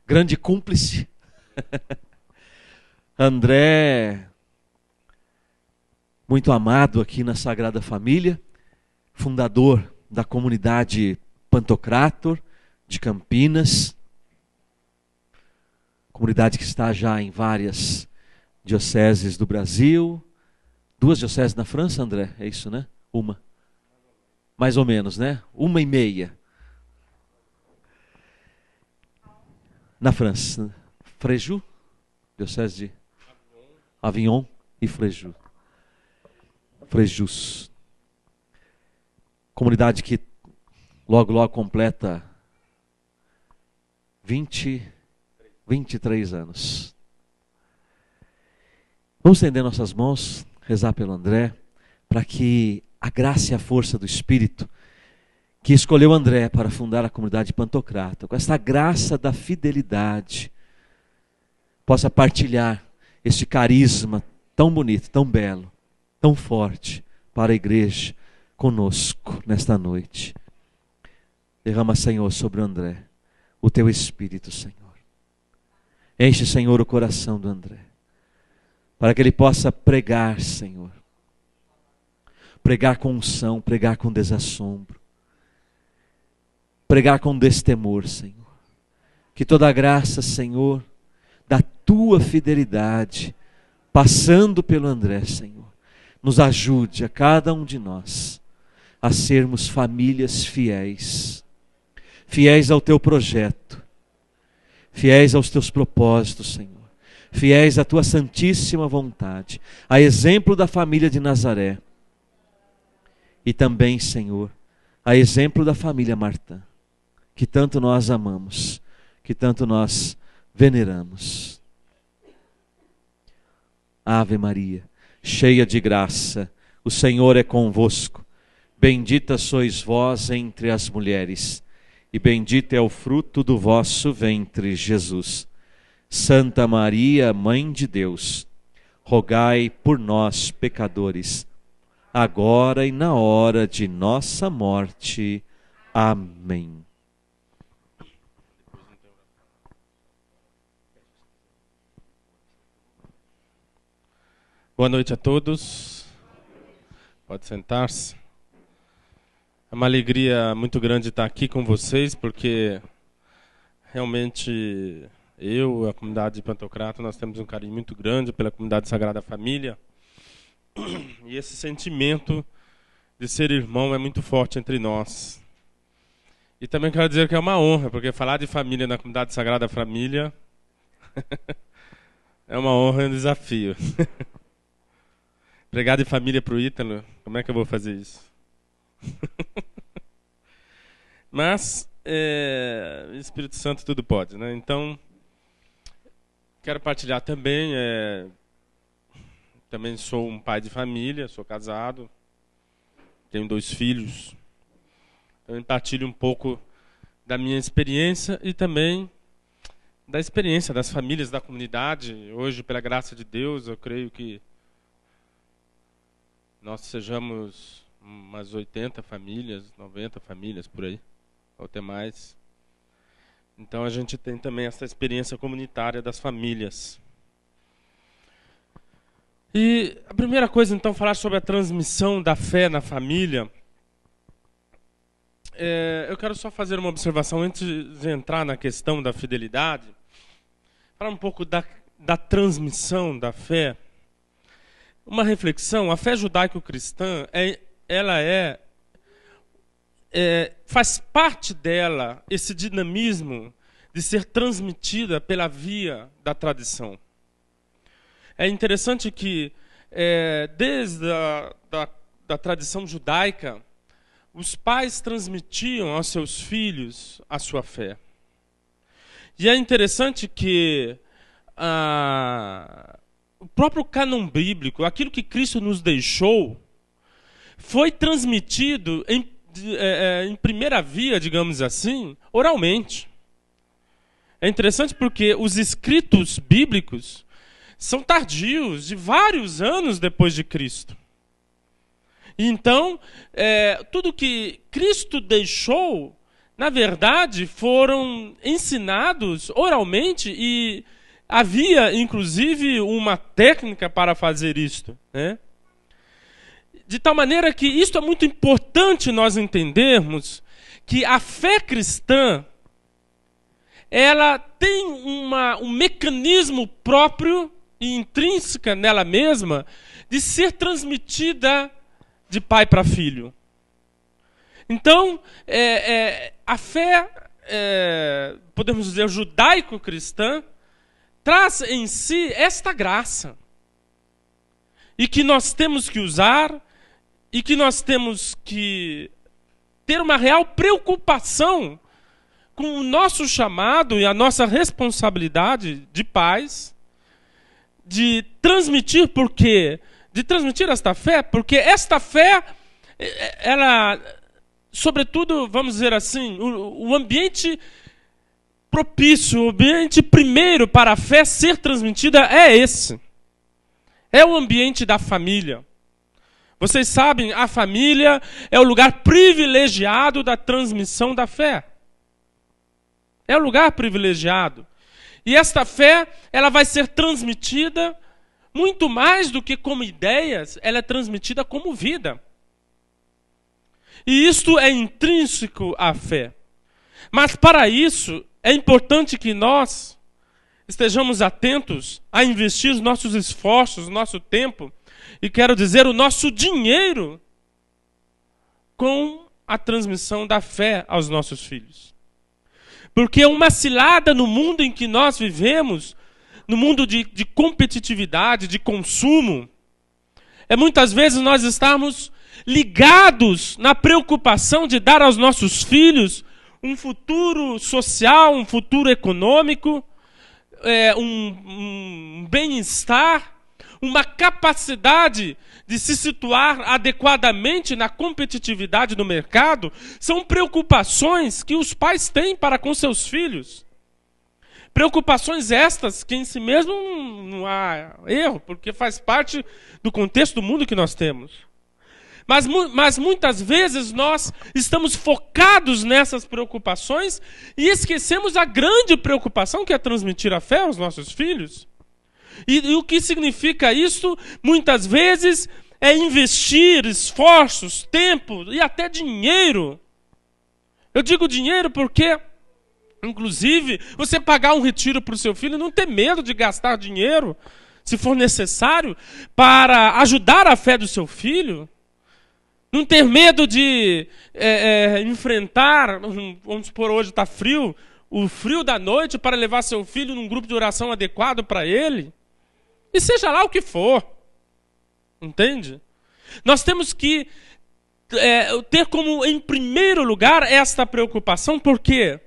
grande cúmplice. André, muito amado aqui na Sagrada Família, fundador da comunidade Pantocrator de Campinas, comunidade que está já em várias dioceses do Brasil, 2 dioceses na França, André, é isso, né? Uma, mais ou menos, né? 1,5. Na França, Fréjus, diocese de Avignon e Fréjus. Fréjus. Comunidade que logo completa 23 anos. Vamos estender nossas mãos, rezar pelo André, para que a graça e a força do Espírito que escolheu André para fundar a comunidade Pantocrator, com essa graça da fidelidade, possa partilhar este carisma tão bonito, tão belo, tão forte para a igreja conosco nesta noite. Derrama, Senhor, sobre o André o teu Espírito, Senhor. Enche, Senhor, o coração do André, para que ele possa pregar, Senhor. Pregar com unção, pregar com desassombro. Pregar com destemor, Senhor. Que toda a graça, Senhor, da tua fidelidade, passando pelo André, Senhor, nos ajude a cada um de nós a sermos famílias fiéis. Fiéis ao teu projeto. Fiéis aos teus propósitos, Senhor. Fiéis à tua santíssima vontade. A exemplo da família de Nazaré. E também, Senhor, a exemplo da família Martã, que tanto nós amamos, que tanto nós veneramos. Ave Maria, cheia de graça, o Senhor é convosco. Bendita sois vós entre as mulheres, e bendito é o fruto do vosso ventre, Jesus. Santa Maria, Mãe de Deus, rogai por nós, pecadores, agora e na hora de nossa morte. Amém. Boa noite a todos. Pode sentar-se. É uma alegria muito grande estar aqui com vocês, porque realmente eu e a comunidade de Pantocrator, nós temos um carinho muito grande pela comunidade Sagrada Família. E esse sentimento de ser irmão é muito forte entre nós. E também quero dizer que é uma honra, porque falar de família na comunidade Sagrada Família é uma honra e um desafio. Pregar de família para o Ítalo, como é que eu vou fazer isso? Mas o Espírito Santo tudo pode, né? Então, quero partilhar também. Também sou um pai de família, sou casado, tenho 2 filhos. Então, partilho um pouco da minha experiência e também da experiência das famílias da comunidade. Hoje, pela graça de Deus, eu creio que nós sejamos umas 80 famílias, 90 famílias por aí, ou até mais. Então a gente tem também essa experiência comunitária das famílias. E a primeira coisa, então, falar sobre a transmissão da fé na família. Eu quero só fazer uma observação antes de entrar na questão da fidelidade. Falar um pouco da transmissão da fé. Uma reflexão: a fé judaico-cristã faz parte dela esse dinamismo de ser transmitida pela via da tradição. É interessante que desde da tradição judaica, os pais transmitiam aos seus filhos a sua fé. E é interessante que o próprio cânon bíblico, aquilo que Cristo nos deixou, foi transmitido em primeira via, digamos assim, oralmente. É interessante porque os escritos bíblicos são tardios, de vários anos depois de Cristo. E então, tudo que Cristo deixou na verdade, foram ensinados oralmente e havia, inclusive, uma técnica para fazer isto, né? De tal maneira que isto é muito importante nós entendermos, que a fé cristã, ela tem um mecanismo próprio e intrínseca nela mesma de ser transmitida de pai para filho. Então, a fé, podemos dizer, judaico-cristã, traz em si esta graça. E que nós temos que usar, e que nós temos que ter uma real preocupação com o nosso chamado e a nossa responsabilidade de pais, de transmitir, por quê? De transmitir esta fé, porque esta fé, ela, sobretudo, vamos dizer assim, o ambiente propício, o ambiente primeiro para a fé ser transmitida é esse. É o ambiente da família. Vocês sabem, a família é o lugar privilegiado da transmissão da fé. É o lugar privilegiado. E esta fé, ela vai ser transmitida muito mais do que como ideias, ela é transmitida como vida. E isto é intrínseco à fé. Mas para isso, é importante que nós estejamos atentos a investir os nossos esforços, o nosso tempo, e quero dizer, o nosso dinheiro, com a transmissão da fé aos nossos filhos. Porque uma cilada no mundo em que nós vivemos, no mundo de competitividade, de consumo, é muitas vezes nós estarmos ligados na preocupação de dar aos nossos filhos um futuro social, um futuro econômico, um bem-estar, uma capacidade de se situar adequadamente na competitividade do mercado. São preocupações que os pais têm para com seus filhos. Preocupações estas que em si mesmo não há erro, porque faz parte do contexto do mundo que nós temos. Mas muitas vezes nós estamos focados nessas preocupações e esquecemos a grande preocupação que é transmitir a fé aos nossos filhos. E o que significa isso, muitas vezes, é investir esforços, tempo e até dinheiro. Eu digo dinheiro porque, inclusive, você pagar um retiro para o seu filho, não ter medo de gastar dinheiro, se for necessário, para ajudar a fé do seu filho. Não ter medo de enfrentar, vamos supor, hoje está frio, o frio da noite para levar seu filho num grupo de oração adequado para ele. E seja lá o que for. Entende? Nós temos que ter como, em primeiro lugar, esta preocupação, porque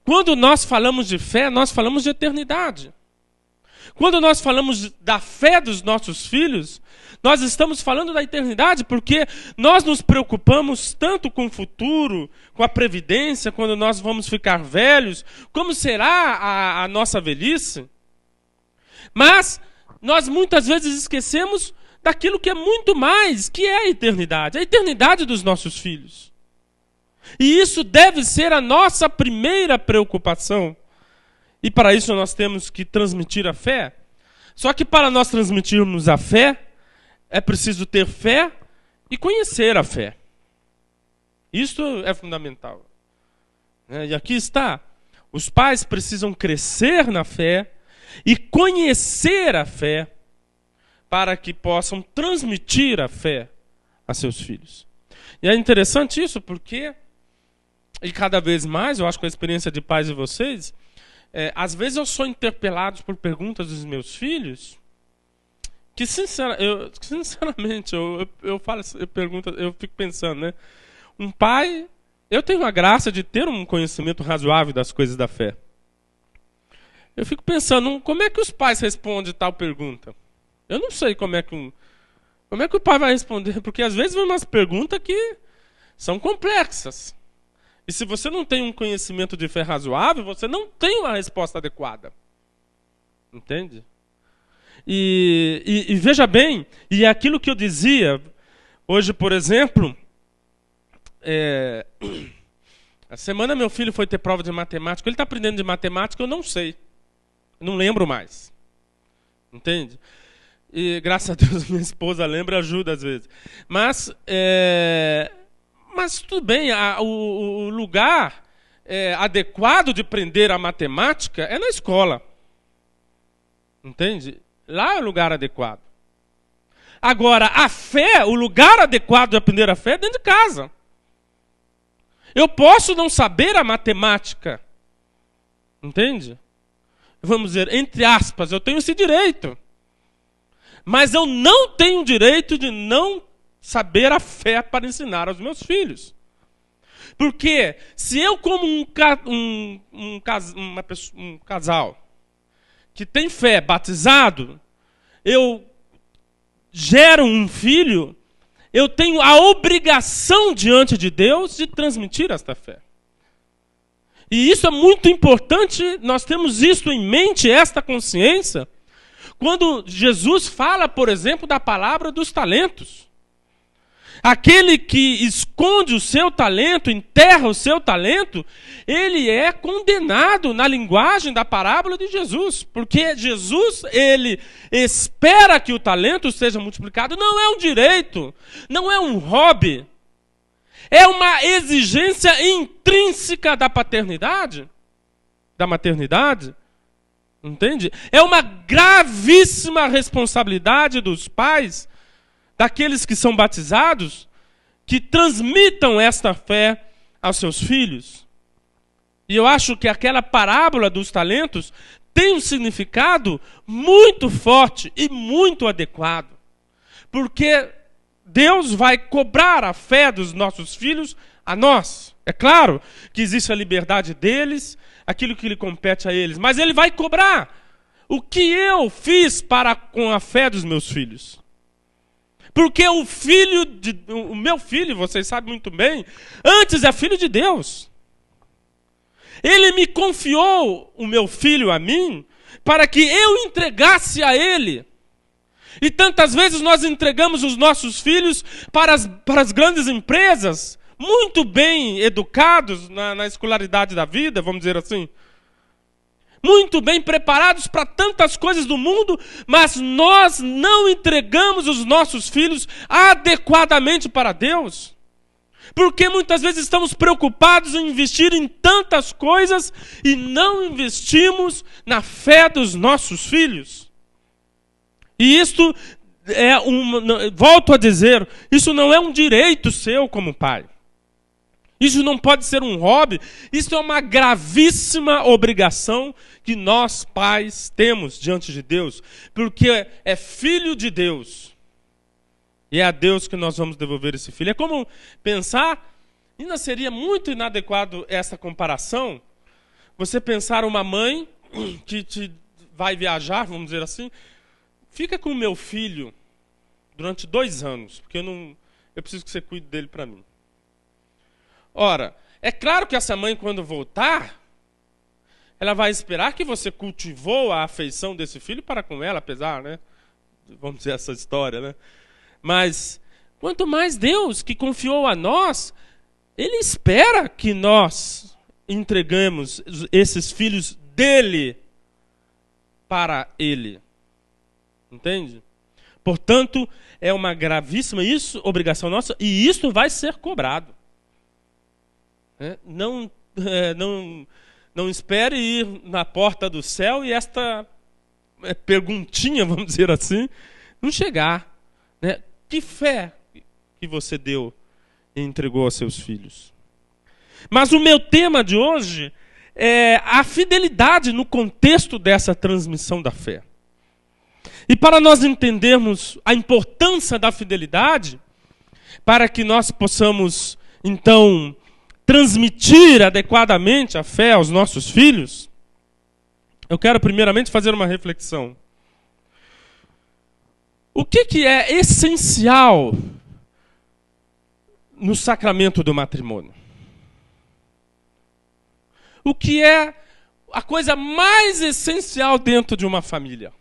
quando nós falamos de fé, nós falamos de eternidade. Quando nós falamos da fé dos nossos filhos, nós estamos falando da eternidade, porque nós nos preocupamos tanto com o futuro, com a previdência, quando nós vamos ficar velhos, como será a nossa velhice. Mas nós muitas vezes esquecemos daquilo que é muito mais, que é a eternidade dos nossos filhos. E isso deve ser a nossa primeira preocupação. E para isso nós temos que transmitir a fé. Só que para nós transmitirmos a fé, é preciso ter fé e conhecer a fé. Isso é fundamental. E aqui está. Os pais precisam crescer na fé e conhecer a fé para que possam transmitir a fé a seus filhos. E é interessante isso porque, e cada vez mais, eu acho que a experiência de pais de vocês, às vezes eu sou interpelado por perguntas dos meus filhos que, sinceramente, eu fico pensando, né? Um pai, eu tenho a graça de ter um conhecimento razoável das coisas da fé. Eu fico pensando, como é que os pais respondem tal pergunta? Eu não sei como é que o pai vai responder, porque às vezes vem umas perguntas que são complexas. E se você não tem um conhecimento de fé razoável, você não tem uma resposta adequada. Entende? E veja bem, e é aquilo que eu dizia, hoje, por exemplo, A semana meu filho foi ter prova de matemática. Ele está aprendendo de matemática, eu não sei. Eu não lembro mais. Entende? E graças a Deus minha esposa lembra e ajuda às vezes. Mas tudo bem, o lugar adequado de aprender a matemática é na escola. Entende? Lá é o lugar adequado. Agora, a fé, o lugar adequado de aprender a fé é dentro de casa. Eu posso não saber a matemática. Entende? Vamos dizer, entre aspas, eu tenho esse direito. Mas eu não tenho o direito de não saber a fé para ensinar aos meus filhos. Porque se eu, como um casal que tem fé, batizado, eu gero um filho, eu tenho a obrigação diante de Deus de transmitir esta fé. E isso é muito importante, nós temos isso em mente, esta consciência, quando Jesus fala, por exemplo, da palavra dos talentos. Aquele que esconde o seu talento, enterra o seu talento, ele é condenado na linguagem da parábola de Jesus. Porque Jesus, ele espera que o talento seja multiplicado. Não é um direito, não é um hobby. É uma exigência intrínseca da paternidade, da maternidade. Entende? É uma gravíssima responsabilidade dos pais, daqueles que são batizados, que transmitam esta fé aos seus filhos. E eu acho que aquela parábola dos talentos tem um significado muito forte e muito adequado. Porque Deus vai cobrar a fé dos nossos filhos a nós. É claro que existe a liberdade deles, aquilo que lhe compete a eles, mas Ele vai cobrar o que eu fiz com a fé dos meus filhos. Porque o meu filho, vocês sabem muito bem, antes é filho de Deus. Ele me confiou o meu filho a mim, para que eu entregasse a ele. E tantas vezes nós entregamos os nossos filhos para as grandes empresas, muito bem educados na escolaridade da vida, vamos dizer assim. Muito bem preparados para tantas coisas do mundo, mas nós não entregamos os nossos filhos adequadamente para Deus. Porque muitas vezes estamos preocupados em investir em tantas coisas e não investimos na fé dos nossos filhos. E isto volto a dizer, isso não é um direito seu como pai. Isso não pode ser um hobby, isso é uma gravíssima obrigação que nós pais temos diante de Deus, porque é filho de Deus, e é a Deus que nós vamos devolver esse filho. É como pensar, ainda seria muito inadequado essa comparação, você pensar uma mãe que vai viajar, vamos dizer assim, fica com o meu filho durante 2 anos, porque eu preciso que você cuide dele para mim. Ora, é claro que essa mãe, quando voltar, ela vai esperar que você cultivou a afeição desse filho para com ela, apesar, né? Vamos dizer essa história, né? Mas, quanto mais Deus, que confiou a nós, Ele espera que nós entregamos esses filhos dele para Ele. Entende? Portanto, é uma gravíssima obrigação nossa, e isso vai ser cobrado. Não espere ir na porta do céu e esta perguntinha, vamos dizer assim, não chegar. Né? Que fé que você deu e entregou aos seus filhos? Mas o meu tema de hoje é a fidelidade no contexto dessa transmissão da fé. E para nós entendermos a importância da fidelidade, para que nós possamos, então, transmitir adequadamente a fé aos nossos filhos, eu quero primeiramente fazer uma reflexão. O que é essencial no sacramento do matrimônio? O que é a coisa mais essencial dentro de uma família?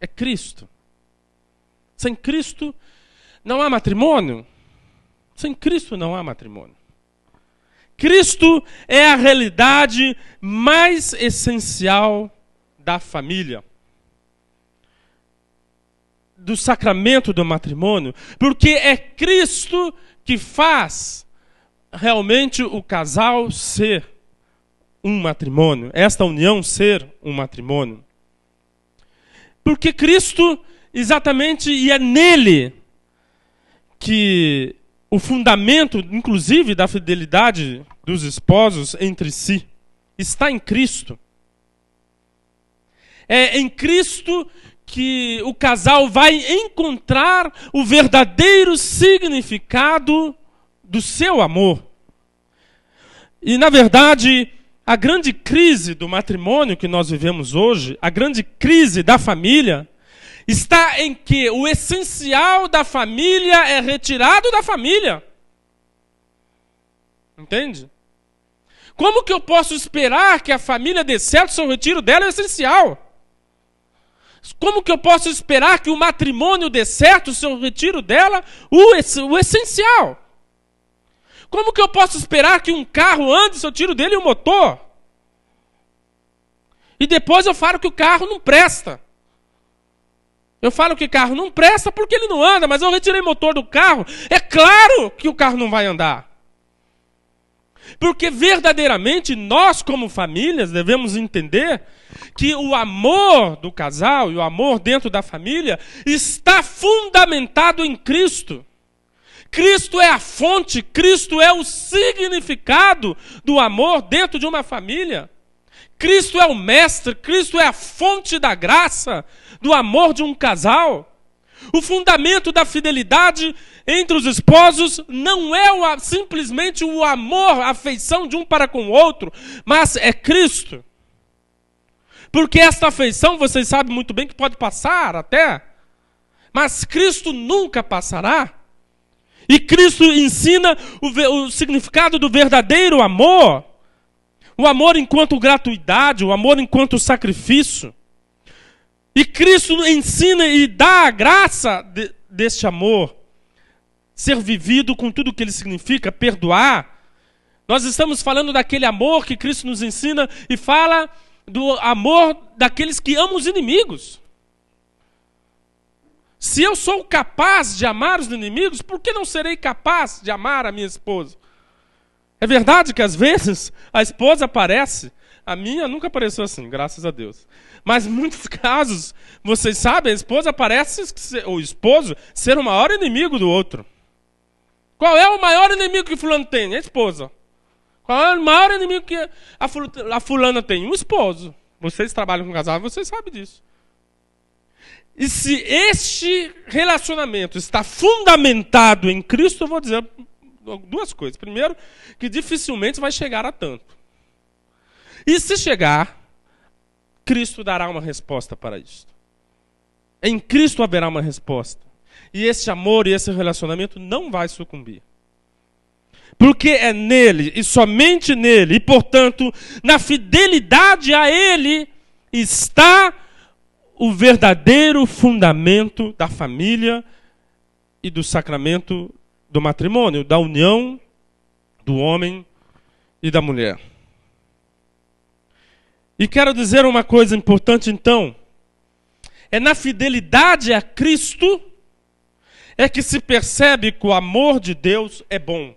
É Cristo. Sem Cristo não há matrimônio. Sem Cristo não há matrimônio. Cristo é a realidade mais essencial da família, do sacramento do matrimônio, porque é Cristo que faz realmente o casal ser um matrimônio, esta união ser um matrimônio. Porque Cristo, exatamente, e é nele que o fundamento, inclusive, da fidelidade dos esposos entre si, está em Cristo. É em Cristo que o casal vai encontrar o verdadeiro significado do seu amor. E, na verdade, a grande crise do matrimônio que nós vivemos hoje, a grande crise da família, está em que o essencial da família é retirado da família. Entende? Como que eu posso esperar que a família dê certo se o retiro dela é essencial? Como que eu posso esperar que o matrimônio dê certo se eu retiro dela o essencial? Como que eu posso esperar que um carro ande se eu tiro dele o motor? E depois eu falo que o carro não presta. Eu falo que o carro não presta porque ele não anda, mas eu retirei o motor do carro. É claro que o carro não vai andar. Porque verdadeiramente nós, como famílias, devemos entender que o amor do casal e o amor dentro da família está fundamentado em Cristo. Cristo é a fonte, Cristo é o significado do amor dentro de uma família. Cristo é o mestre, Cristo é a fonte da graça, do amor de um casal. O fundamento da fidelidade entre os esposos não é simplesmente o amor, a afeição de um para com o outro, mas é Cristo. Porque esta afeição, vocês sabem muito bem que pode passar até, mas Cristo nunca passará. E Cristo ensina o significado do verdadeiro amor, o amor enquanto gratuidade, o amor enquanto sacrifício. E Cristo ensina e dá a graça deste amor, ser vivido com tudo o que ele significa, perdoar. Nós estamos falando daquele amor que Cristo nos ensina e fala do amor daqueles que amam os inimigos. Se eu sou capaz de amar os inimigos, por que não serei capaz de amar a minha esposa? É verdade que às vezes a esposa aparece, a minha nunca apareceu assim, graças a Deus. Mas em muitos casos, vocês sabem, a esposa parece, o esposo, ser o maior inimigo do outro. Qual é o maior inimigo que fulano tem? A esposa. Qual é o maior inimigo que a fulana tem? O esposo. Vocês trabalham com casal, vocês sabem disso. E se este relacionamento está fundamentado em Cristo, eu vou dizer duas coisas. Primeiro, que dificilmente vai chegar a tanto. E se chegar, Cristo dará uma resposta para isso. Em Cristo haverá uma resposta. E esse amor e esse relacionamento não vai sucumbir. Porque é nele, e somente nele, e portanto, na fidelidade a ele, está o verdadeiro fundamento da família e do sacramento do matrimônio, da união do homem e da mulher. E quero dizer uma coisa importante então, é na fidelidade a Cristo é que se percebe que o amor de Deus é bom.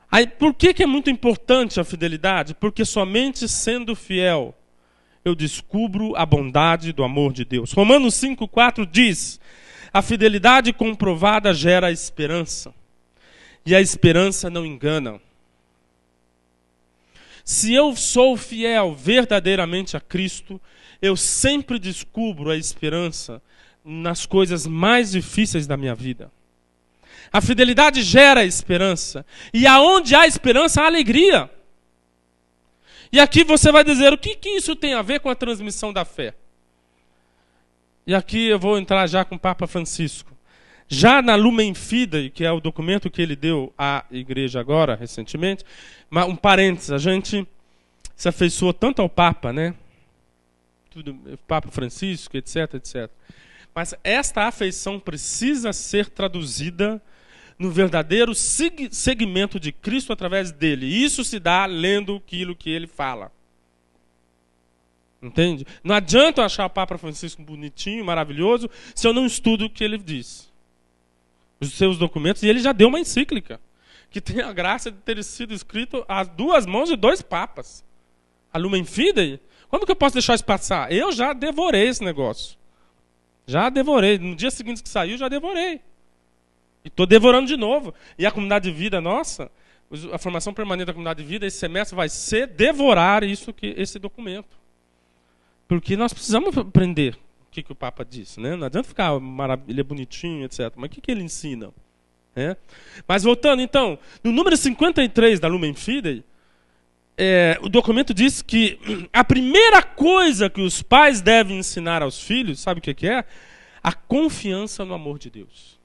Aí, por que é muito importante a fidelidade? Porque somente sendo fiel eu descubro a bondade do amor de Deus. Romanos 5,4 diz: a fidelidade comprovada gera esperança, e a esperança não engana. Se eu sou fiel verdadeiramente a Cristo, eu sempre descubro a esperança nas coisas mais difíceis da minha vida. A fidelidade gera esperança. E aonde há esperança, há alegria. E aqui você vai dizer, o que isso tem a ver com a transmissão da fé? E aqui eu vou entrar já com o Papa Francisco. Já na Lumen Fidei, que é o documento que ele deu à igreja agora, recentemente, um parênteses, a gente se afeiçoou tanto ao Papa, né? Tudo, Papa Francisco, etc, etc. Mas esta afeição precisa ser traduzida no verdadeiro segmento de Cristo através dele. E isso se dá lendo aquilo que ele fala. Entende? Não adianta eu achar o Papa Francisco bonitinho, maravilhoso, se eu não estudo o que ele diz. Os seus documentos, e ele já deu uma encíclica, que tem a graça de ter sido escrito às 2 mãos de 2 papas. A Lumen Fidei. Como que eu posso deixar isso passar? Eu já devorei esse negócio. Já devorei. No dia seguinte que saiu, já devorei. E estou devorando de novo. E a comunidade de vida nossa, a formação permanente da comunidade de vida, esse semestre vai ser devorar esse documento. Porque nós precisamos aprender o que o Papa disse. Né? Não adianta ficar, ele é bonitinho, etc. Mas o que ele ensina? Mas voltando então, no número 53 da Lumen Fidei, o documento diz que a primeira coisa que os pais devem ensinar aos filhos, sabe o que é? A confiança no amor de Deus.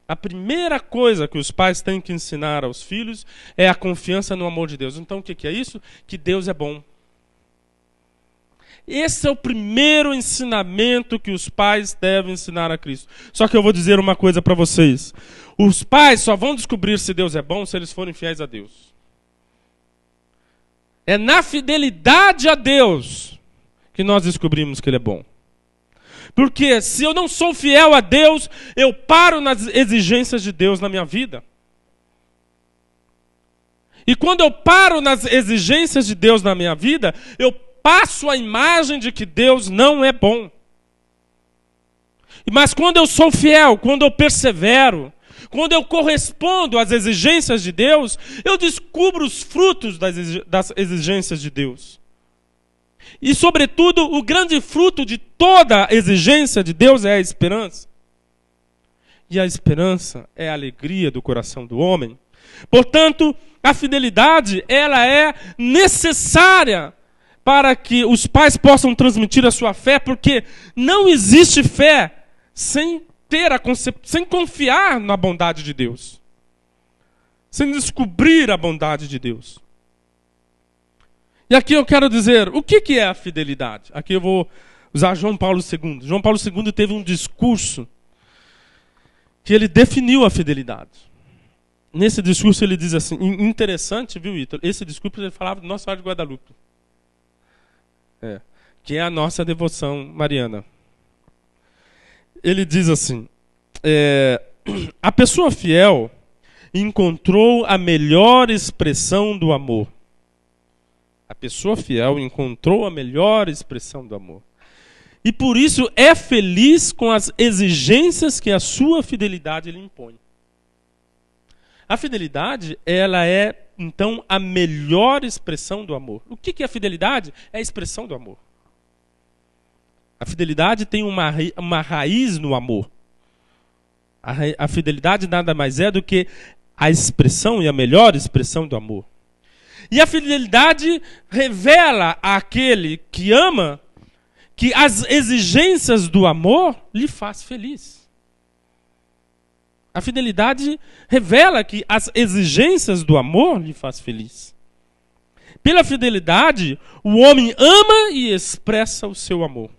A primeira coisa que os pais têm que ensinar aos filhos é a confiança no amor de Deus. Então o que é isso? Que Deus é bom. Esse é o primeiro ensinamento que os pais devem ensinar a Cristo. Só que eu vou dizer uma coisa para vocês. Os pais só vão descobrir se Deus é bom se eles forem fiéis a Deus. É na fidelidade a Deus que nós descobrimos que Ele é bom. Porque se eu não sou fiel a Deus, eu paro nas exigências de Deus na minha vida. E quando eu paro nas exigências de Deus na minha vida, eu passo a imagem de que Deus não é bom. Mas quando eu sou fiel, quando eu persevero, quando eu correspondo às exigências de Deus, eu descubro os frutos das exigências de Deus. E, sobretudo, o grande fruto de toda exigência de Deus é a esperança. E a esperança é a alegria do coração do homem. Portanto, a fidelidade, ela é necessária para que os pais possam transmitir a sua fé, porque não existe fé sem sem confiar na bondade de Deus, sem descobrir a bondade de Deus. E aqui eu quero dizer, o que é a fidelidade? Aqui eu vou usar João Paulo II. João Paulo II teve um discurso que ele definiu a fidelidade. Nesse discurso ele diz assim, interessante, viu, Ítalo? Esse discurso ele falava do Nossa Senhora de Guadalupe. Que é a nossa devoção mariana. Ele diz assim, a pessoa fiel encontrou a melhor expressão do amor. A pessoa fiel encontrou a melhor expressão do amor. E por isso é feliz com as exigências que a sua fidelidade lhe impõe. A fidelidade, ela é, então, a melhor expressão do amor. O que é a fidelidade? É a expressão do amor. A fidelidade tem uma raiz no amor. A fidelidade nada mais é do que a expressão e a melhor expressão do amor. E a fidelidade revela àquele que ama que as exigências do amor lhe faz feliz. A fidelidade revela que as exigências do amor lhe faz feliz. Pela fidelidade, o homem ama e expressa o seu amor.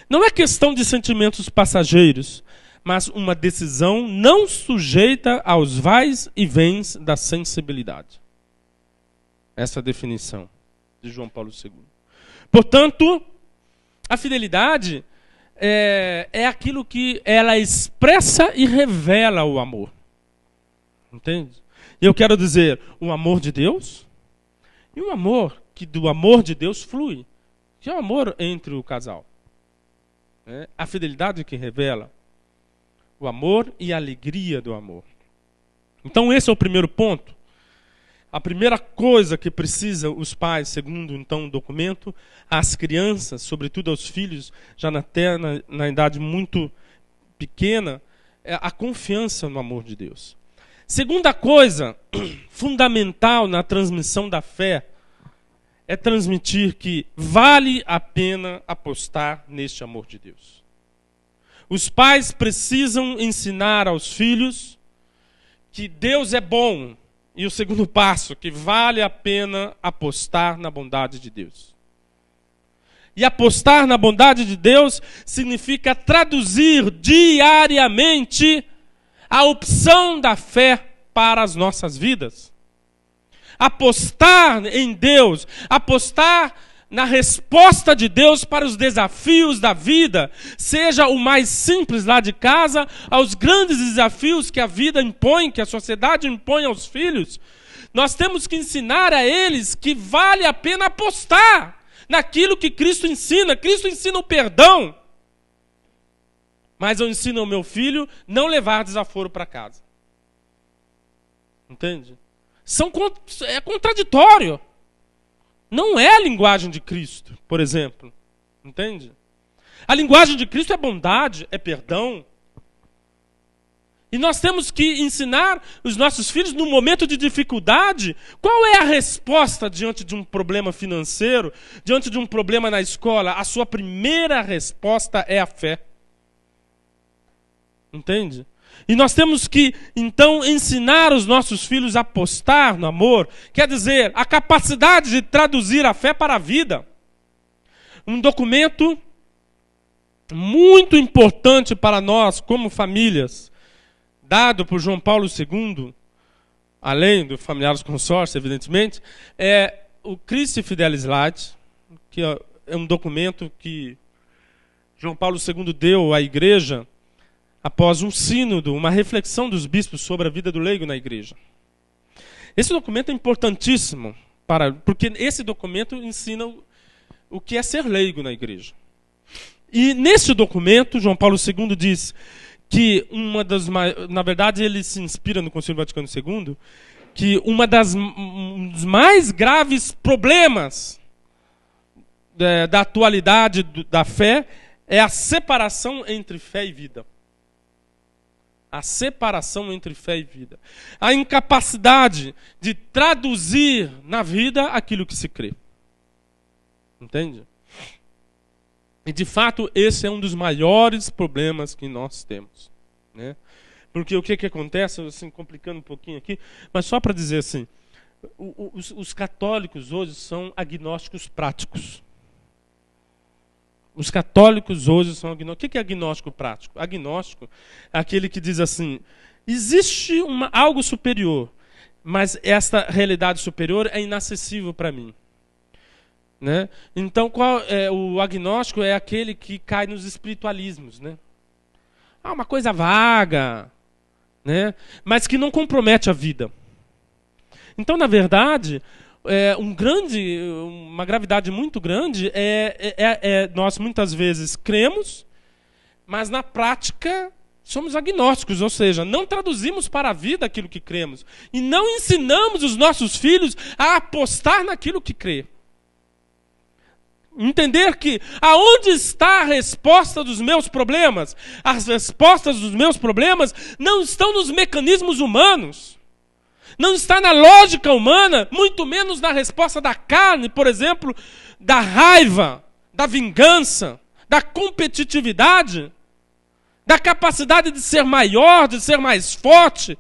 Não é questão de sentimentos passageiros, mas uma decisão não sujeita aos vais e vens da sensibilidade. Essa é a definição de João Paulo II. Portanto, a fidelidade é aquilo que ela expressa e revela o amor. Entende? E eu quero dizer, o amor de Deus e o amor que do amor de Deus flui, que é o amor entre o casal. A fidelidade que revela o amor e a alegria do amor. Então esse é o primeiro ponto. A primeira coisa que precisam os pais, segundo então o documento, as crianças, sobretudo aos filhos, já na idade muito pequena, é a confiança no amor de Deus. Segunda coisa fundamental na transmissão da fé é transmitir que vale a pena apostar neste amor de Deus. Os pais precisam ensinar aos filhos que Deus é bom. E o segundo passo, que vale a pena apostar na bondade de Deus. E apostar na bondade de Deus significa traduzir diariamente a opção da fé para as nossas vidas. Apostar em Deus, apostar na resposta de Deus para os desafios da vida, seja o mais simples lá de casa, aos grandes desafios que a vida impõe, que a sociedade impõe aos filhos. Nós temos que ensinar a eles que vale a pena apostar naquilo que Cristo ensina. Cristo ensina o perdão, mas eu ensino ao meu filho não levar desaforo para casa. Entende? É contraditório. Não é a linguagem de Cristo, por exemplo. Entende? A linguagem de Cristo é bondade, é perdão. E nós temos que ensinar os nossos filhos, no momento de dificuldade, qual é a resposta diante de um problema financeiro, diante de um problema na escola. A sua primeira resposta é a fé. Entende? E nós temos que, então, ensinar os nossos filhos a apostar no amor. Quer dizer, a capacidade de traduzir a fé para a vida. Um documento muito importante para nós, como famílias, dado por João Paulo II, além do Familiares Consórcio, evidentemente, é o Christi Fidelis Lat, que é um documento que João Paulo II deu à igreja após um sínodo, uma reflexão dos bispos sobre a vida do leigo na igreja. Esse documento é importantíssimo, porque esse documento ensina o que é ser leigo na igreja. E nesse documento, João Paulo II diz que na verdade ele se inspira no Concílio Vaticano II, que um dos mais graves problemas da atualidade da fé é a separação entre fé e vida. A separação entre fé e vida. A incapacidade de traduzir na vida aquilo que se crê. Entende? E de fato esse é um dos maiores problemas que nós temos, né? Porque o que acontece, assim, complicando um pouquinho aqui, mas só para dizer assim, os católicos hoje são agnósticos práticos. Os católicos hoje são agnósticos. O que é agnóstico prático? Agnóstico é aquele que diz assim, existe algo superior, mas esta realidade superior é inacessível para mim. Né? Então, o agnóstico é aquele que cai nos espiritualismos. Né? Uma coisa vaga, né? Mas que não compromete a vida. Então, na verdade, uma gravidade muito grande nós muitas vezes cremos, mas na prática somos agnósticos, ou seja, não traduzimos para a vida aquilo que cremos e não ensinamos os nossos filhos a apostar naquilo que crê. Entender que aonde está a resposta dos meus problemas? As respostas dos meus problemas não estão nos mecanismos humanos. Não está na lógica humana, muito menos na resposta da carne, por exemplo, da raiva, da vingança, da competitividade, da capacidade de ser maior, de ser mais forte,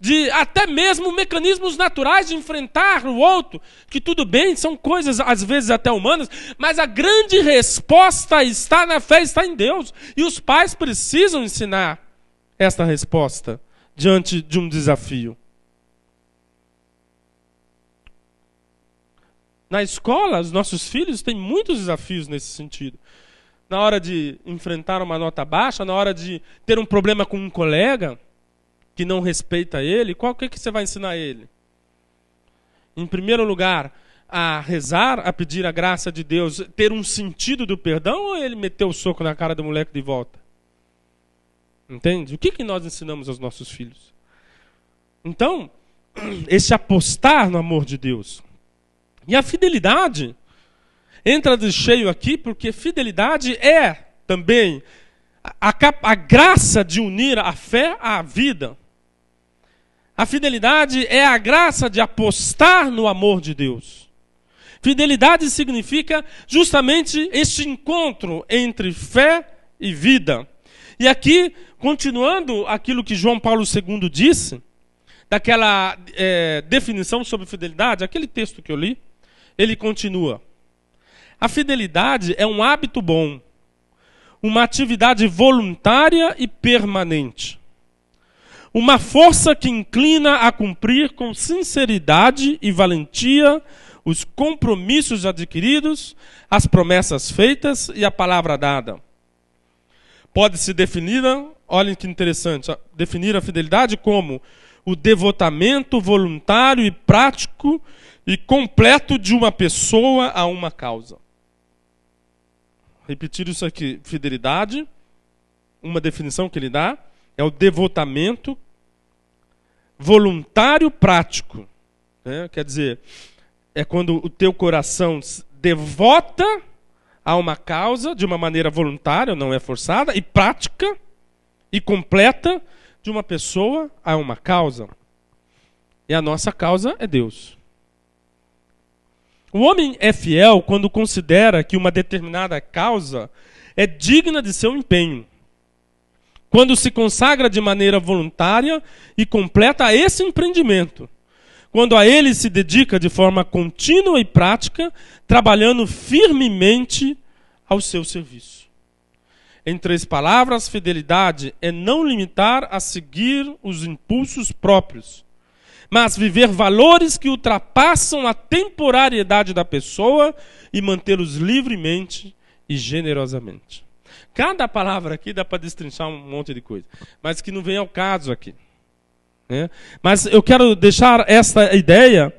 de até mesmo mecanismos naturais de enfrentar o outro, que tudo bem, são coisas às vezes até humanas, mas a grande resposta está na fé, está em Deus. E os pais precisam ensinar esta resposta diante de um desafio. Na escola, os nossos filhos têm muitos desafios nesse sentido. Na hora de enfrentar uma nota baixa, na hora de ter um problema com um colega que não respeita ele, o que você vai ensinar a ele? Em primeiro lugar, a rezar, a pedir a graça de Deus, ter um sentido do perdão, ou ele meter o soco na cara do moleque de volta? Entende? O que nós ensinamos aos nossos filhos? Então, esse apostar no amor de Deus. E a fidelidade entra de cheio aqui, porque fidelidade é também a graça de unir a fé à vida. A fidelidade é a graça de apostar no amor de Deus. Fidelidade significa justamente este encontro entre fé e vida. E aqui, continuando aquilo que João Paulo II disse, daquela definição sobre fidelidade, aquele texto que eu li, ele continua. A fidelidade é um hábito bom, uma atividade voluntária e permanente. Uma força que inclina a cumprir com sinceridade e valentia os compromissos adquiridos, as promessas feitas e a palavra dada. Pode-se definir, olhem que interessante, definir a fidelidade como o devotamento voluntário e prático e completo de uma pessoa a uma causa. Repetir isso aqui. Fidelidade, uma definição que ele dá, é o devotamento voluntário prático. Quer dizer, é quando o teu coração devota a uma causa de uma maneira voluntária, não é forçada, e prática e completa de uma pessoa a uma causa. E a nossa causa é Deus. O homem é fiel quando considera que uma determinada causa é digna de seu empenho. Quando se consagra de maneira voluntária e completa a esse empreendimento. Quando a ele se dedica de forma contínua e prática, trabalhando firmemente ao seu serviço. Em 3 palavras, fidelidade é não limitar a seguir os impulsos próprios, mas viver valores que ultrapassam a temporariedade da pessoa e mantê-los livremente e generosamente. Cada palavra aqui dá para destrinchar um monte de coisa, mas que não vem ao caso aqui. Mas eu quero deixar essa ideia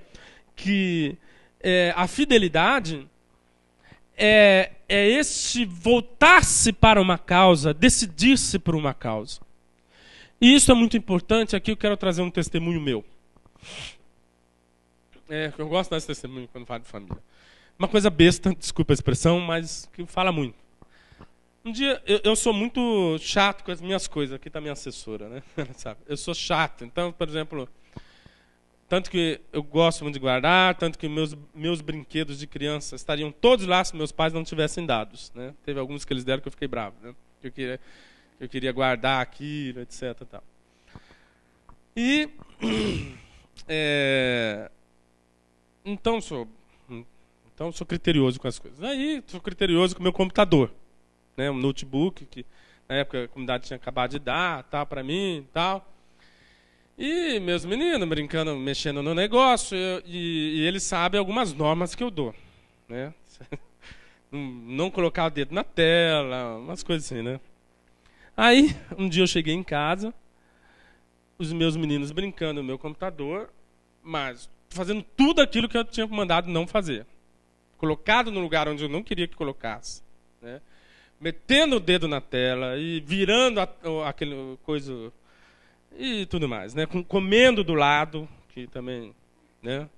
que a fidelidade é este voltar-se para uma causa, decidir-se por uma causa. E isso é muito importante. Aqui eu quero trazer um testemunho meu. Eu gosto desse testemunho quando falo de família. Uma coisa besta, desculpa a expressão, mas que fala muito. Um dia, eu sou muito chato com as minhas coisas. Aqui está minha assessora, né? Sabe? Eu sou chato. Então, por exemplo, tanto que eu gosto muito de guardar, tanto que meus brinquedos de criança estariam todos lá se meus pais não tivessem dados. Né? Teve alguns que eles deram que eu fiquei bravo. Né? Eu queria guardar aquilo, etc. Tal. E então sou criterioso com as coisas. Aí sou criterioso com o meu computador. Né, um notebook que na época a comunidade tinha acabado de dar, tal, para mim, tal. E meus meninos brincando, mexendo no negócio, e eles sabem algumas normas que eu dou, né? Não colocar o dedo na tela, umas coisas assim, né? Aí um dia eu cheguei em casa, os meus meninos brincando no meu computador, mas fazendo tudo aquilo que eu tinha mandado não fazer, colocado no lugar onde eu não queria que colocasse, né? Metendo o dedo na tela e virando aquele coisa e tudo mais, né? Comendo do lado, que também, né?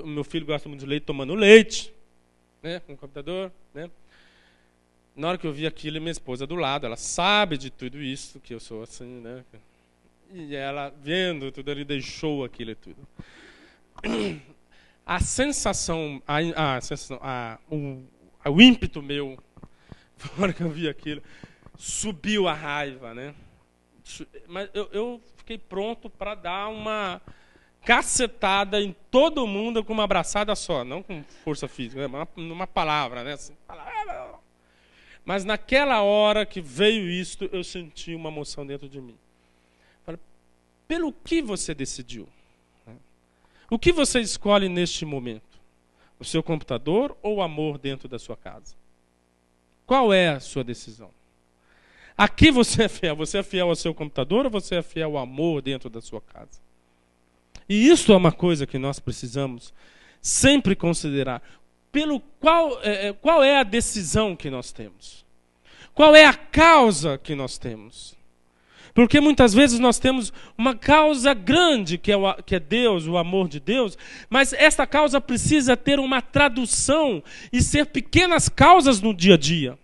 Meu filho gosta muito de leite, tomando leite, né? Com o computador, né? Na hora que eu vi aquilo, minha esposa do lado, ela sabe de tudo isso, que eu sou assim, né? E ela vendo tudo, ele deixou aquilo e tudo. A sensação, o ímpeto meu, na hora que eu vi aquilo, subiu a raiva, né? Mas eu fiquei pronto para dar uma cacetada em todo mundo com uma abraçada só, não com força física, né? Uma palavra, né? Assim, mas naquela hora que veio isto, eu senti uma emoção dentro de mim. Falei, pelo que você decidiu? O que você escolhe neste momento? O seu computador ou o amor dentro da sua casa? Qual é a sua decisão? Aqui você é fiel. Você é fiel ao seu computador ou você é fiel ao amor dentro da sua casa? E isso é uma coisa que nós precisamos sempre considerar. Qual é a decisão que nós temos? Qual é a causa que nós temos? Porque muitas vezes nós temos uma causa grande, que é Deus, o amor de Deus, mas esta causa precisa ter uma tradução e ser pequenas causas no dia a dia.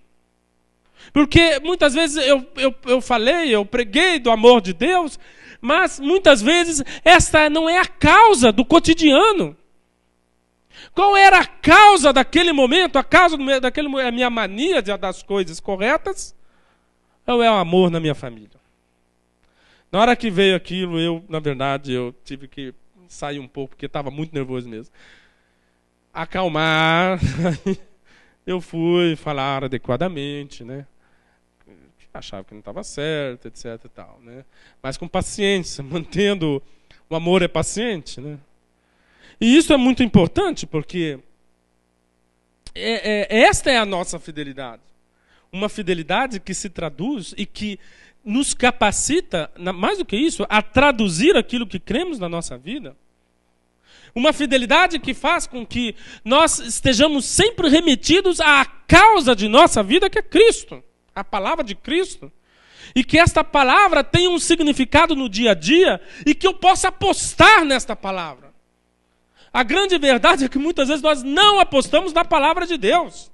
Porque muitas vezes eu preguei do amor de Deus, mas muitas vezes esta não é a causa do cotidiano. Qual era a causa daquele momento? A causa daquele momento é a minha mania das coisas corretas? Ou é o amor na minha família? Na hora que veio aquilo, na verdade, eu tive que sair um pouco, porque estava muito nervoso mesmo. Acalmar, eu fui falar adequadamente, né? Achava que não estava certo, etc. E tal, né? Mas com paciência, mantendo o amor é paciente, né? E isso é muito importante, porque esta é a nossa fidelidade. Uma fidelidade que se traduz e que nos capacita, mais do que isso, a traduzir aquilo que cremos na nossa vida. Uma fidelidade que faz com que nós estejamos sempre remetidos à causa de nossa vida, que é Cristo, a palavra de Cristo. E que esta palavra tenha um significado no dia a dia e que eu possa apostar nesta palavra. A grande verdade é que muitas vezes nós não apostamos na palavra de Deus.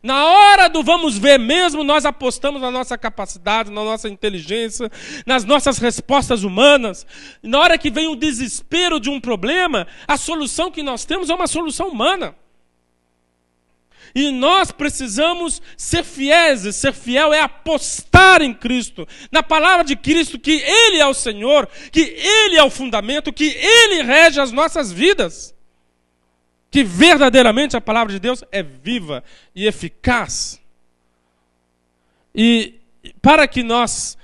Na hora do vamos ver mesmo, nós apostamos na nossa capacidade, na nossa inteligência, nas nossas respostas humanas. Na hora que vem o desespero de um problema, a solução que nós temos é uma solução humana. E nós precisamos ser fiéis, e ser fiel é apostar em Cristo, na palavra de Cristo, que Ele é o Senhor, que Ele é o fundamento, que Ele rege as nossas vidas. Que verdadeiramente a palavra de Deus é viva e eficaz. E para que nós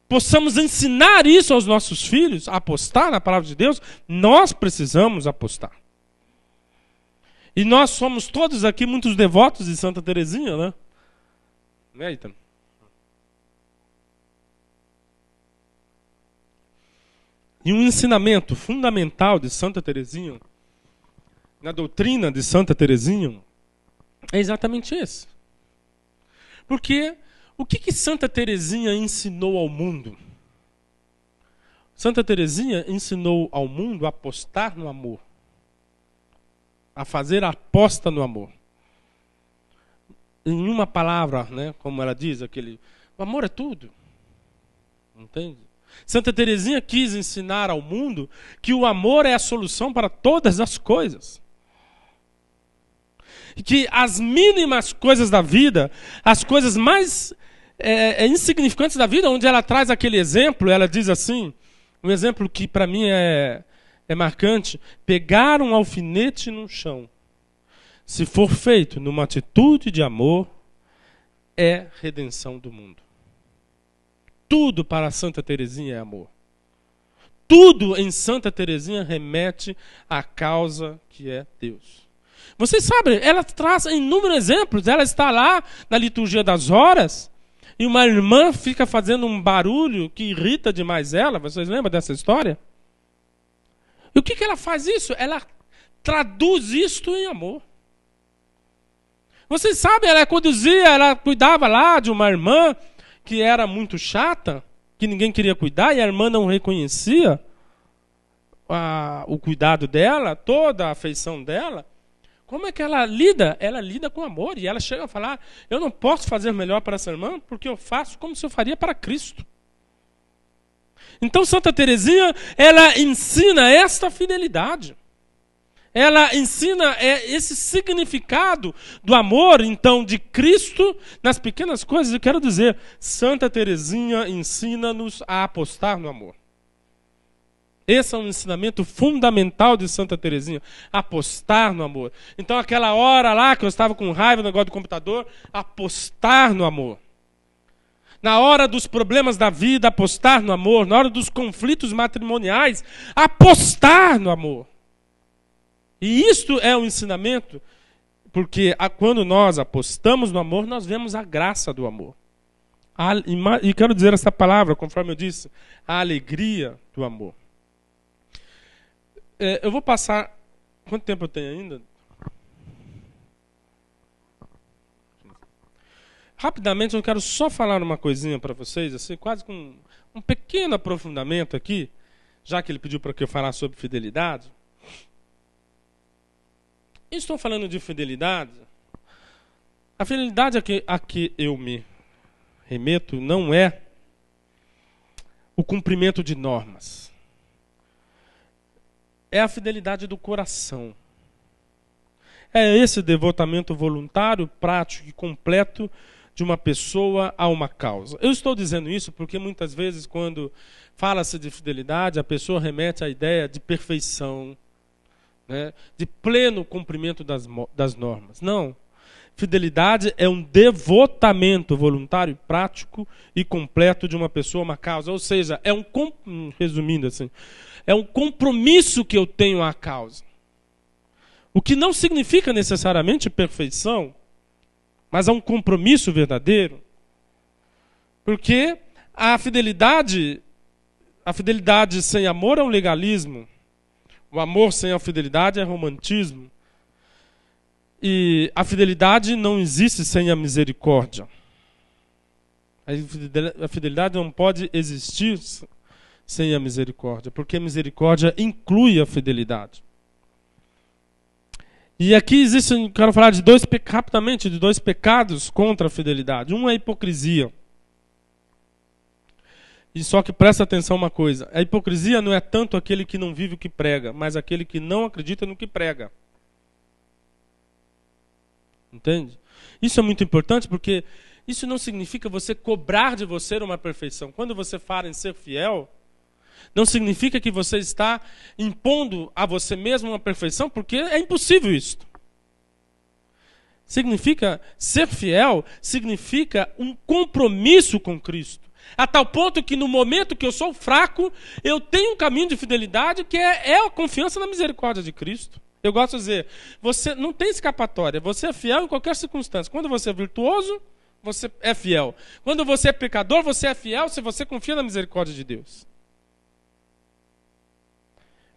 possamos ensinar isso aos nossos filhos, apostar na palavra de Deus, nós precisamos apostar. E nós somos todos aqui muitos devotos de Santa Teresinha, né? Né, Ethan? E um ensinamento fundamental de Santa Teresinha, na doutrina de Santa Teresinha, é exatamente esse. Porque o que Santa Teresinha ensinou ao mundo? Santa Teresinha ensinou ao mundo a apostar no amor. A fazer a aposta no amor. Em uma palavra, né, como ela diz, o amor é tudo. Entende? Santa Teresinha quis ensinar ao mundo que o amor é a solução para todas as coisas. E que as mínimas coisas da vida, as coisas mais insignificantes da vida, onde ela traz aquele exemplo, ela diz assim, um exemplo que para mim é marcante: pegar um alfinete no chão, se for feito numa atitude de amor, é redenção do mundo. Tudo para Santa Teresinha é amor. Tudo em Santa Teresinha remete à causa que é Deus. Vocês sabem, ela traz inúmeros exemplos. Ela está lá na liturgia das horas e uma irmã fica fazendo um barulho que irrita demais ela. Vocês lembram dessa história? E o que ela faz isso? Ela traduz isto em amor. Vocês sabem, ela cuidava lá de uma irmã que era muito chata, que ninguém queria cuidar, e a irmã não reconhecia o cuidado dela, toda a afeição dela. Como é que ela lida? Ela lida com amor, e ela chega a falar: eu não posso fazer melhor para essa irmã, porque eu faço como se eu faria para Cristo. Então Santa Teresinha, ela ensina esta fidelidade. Ela ensina esse significado do amor, então, de Cristo nas pequenas coisas. Eu quero dizer, Santa Teresinha ensina-nos a apostar no amor. Esse é um ensinamento fundamental de Santa Teresinha, apostar no amor. Então, aquela hora lá que eu estava com raiva no negócio do computador, apostar no amor. Na hora dos problemas da vida, apostar no amor. Na hora dos conflitos matrimoniais, apostar no amor. E isto é um ensinamento, porque quando nós apostamos no amor, nós vemos a graça do amor. E quero dizer essa palavra, conforme eu disse, a alegria do amor. Eu vou passar... Quanto tempo eu tenho ainda? Rapidamente, eu quero só falar uma coisinha para vocês, assim, quase com um pequeno aprofundamento aqui, já que ele pediu para que eu falasse sobre fidelidade. Estou falando de fidelidade. A fidelidade a que eu me remeto não é o cumprimento de normas. É a fidelidade do coração. É esse devotamento voluntário, prático e completo de uma pessoa a uma causa. Eu estou dizendo isso porque muitas vezes, quando fala-se de fidelidade, a pessoa remete à ideia de perfeição, né, de pleno cumprimento das normas. Não. Fidelidade é um devotamento voluntário, prático e completo de uma pessoa a uma causa. Ou seja, resumindo assim, é um compromisso que eu tenho à causa. O que não significa necessariamente perfeição, mas é um compromisso verdadeiro. Porque a fidelidade sem amor é um legalismo. O amor sem a fidelidade é romantismo. E a fidelidade não existe sem a misericórdia. A fidelidade não pode existir sem a misericórdia, porque a misericórdia inclui a fidelidade. E aqui quero falar rapidamente de dois pecados contra a fidelidade. Um é a hipocrisia. E só que presta atenção uma coisa, a hipocrisia não é tanto aquele que não vive o que prega, mas aquele que não acredita no que prega. Entende? Isso é muito importante porque isso não significa você cobrar de você uma perfeição. Quando você fala em ser fiel, não significa que você está impondo a você mesmo uma perfeição, porque é impossível isso. Ser fiel significa um compromisso com Cristo. A tal ponto que no momento que eu sou fraco, eu tenho um caminho de fidelidade que é a confiança na misericórdia de Cristo. Eu gosto de dizer, você não tem escapatória, você é fiel em qualquer circunstância. Quando você é virtuoso, você é fiel. Quando você é pecador, você é fiel se você confia na misericórdia de Deus.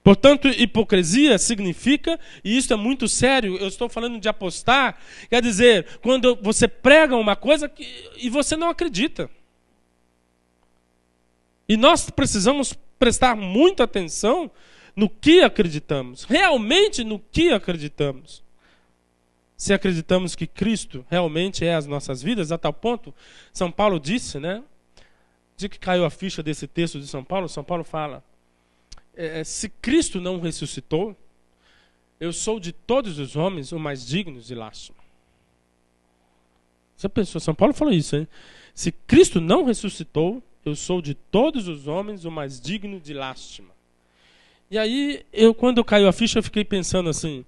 Portanto, hipocrisia significa, e isso é muito sério, eu estou falando de apostar, quer dizer, quando você prega uma coisa e você não acredita. E nós precisamos prestar muita atenção no que acreditamos, realmente no que acreditamos. Se acreditamos que Cristo realmente é as nossas vidas, a tal ponto, São Paulo disse, né? De que caiu a ficha desse texto de São Paulo fala, se Cristo não ressuscitou, eu sou de todos os homens o mais digno de lástima. Você pensou, São Paulo falou isso, hein? Se Cristo não ressuscitou, eu sou de todos os homens o mais digno de lástima. E aí, quando caiu a ficha, eu fiquei pensando assim,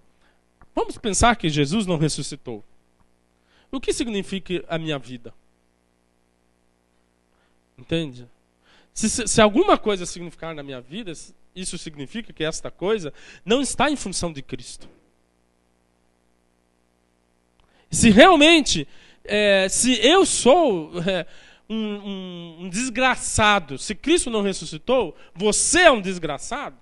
vamos pensar que Jesus não ressuscitou. O que significa a minha vida? Entende? Se alguma coisa significar na minha vida, isso significa que esta coisa não está em função de Cristo. Se realmente, se eu sou um desgraçado, se Cristo não ressuscitou, você é um desgraçado.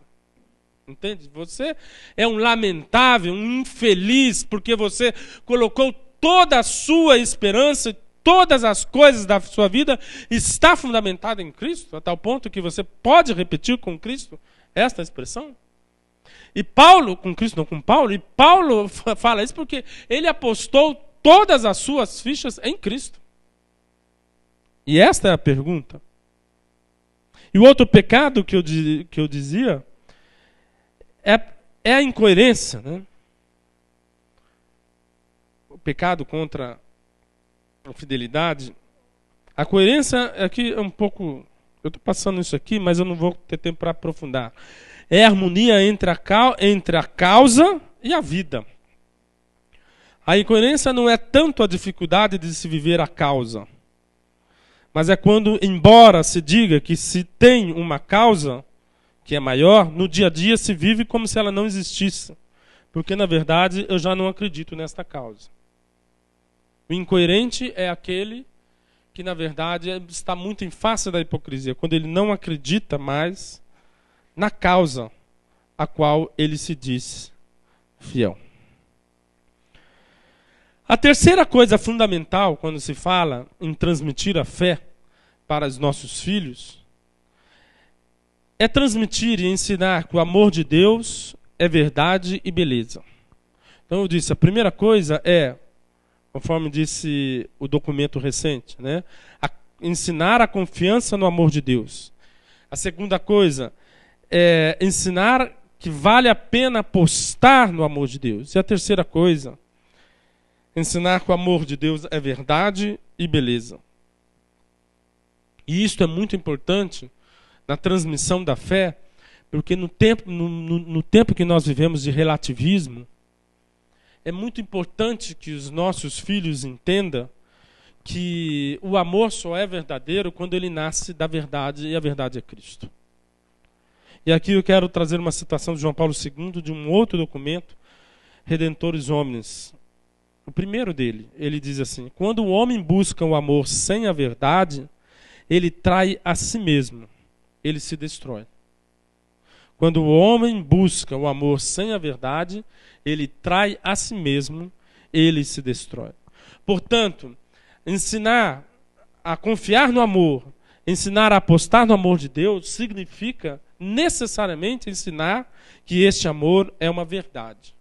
Entende? Você é um lamentável, um infeliz, porque você colocou toda a sua esperança, todas as coisas da sua vida está fundamentada em Cristo, a tal ponto que você pode repetir com Cristo esta expressão. E Paulo, com Cristo não com Paulo, e Paulo fala isso porque ele apostou todas as suas fichas em Cristo. E esta é a pergunta. E o outro pecado que eu dizia é a incoerência, né? O pecado contra a fidelidade. A coerência aqui é um pouco... Eu estou passando isso aqui, mas eu não vou ter tempo para aprofundar. É a harmonia entre a causa e a vida. A incoerência não é tanto a dificuldade de se viver a causa, mas é quando, embora se diga que se tem uma causa que é maior, no dia a dia se vive como se ela não existisse. Porque, na verdade, eu já não acredito nesta causa. O incoerente é aquele que, na verdade, está muito em face da hipocrisia, quando ele não acredita mais na causa a qual ele se diz fiel. A terceira coisa fundamental, quando se fala em transmitir a fé para os nossos filhos, é transmitir e ensinar que o amor de Deus é verdade e beleza. Então eu disse, a primeira coisa é, conforme disse o documento recente, né, ensinar a confiança no amor de Deus. A segunda coisa é ensinar que vale a pena apostar no amor de Deus. E a terceira coisa, ensinar que o amor de Deus é verdade e beleza. E isto é muito importante na transmissão da fé, porque no tempo que nós vivemos de relativismo, é muito importante que os nossos filhos entendam que o amor só é verdadeiro quando ele nasce da verdade, e a verdade é Cristo. E aqui eu quero trazer uma citação de João Paulo II, de um outro documento, Redentores Homines. O primeiro dele, ele diz assim: quando o homem busca o amor sem a verdade, ele trai a si mesmo, ele se destrói. Quando o homem busca o amor sem a verdade, ele trai a si mesmo, ele se destrói. Portanto, ensinar a confiar no amor, ensinar a apostar no amor de Deus, significa necessariamente ensinar que este amor é uma verdade.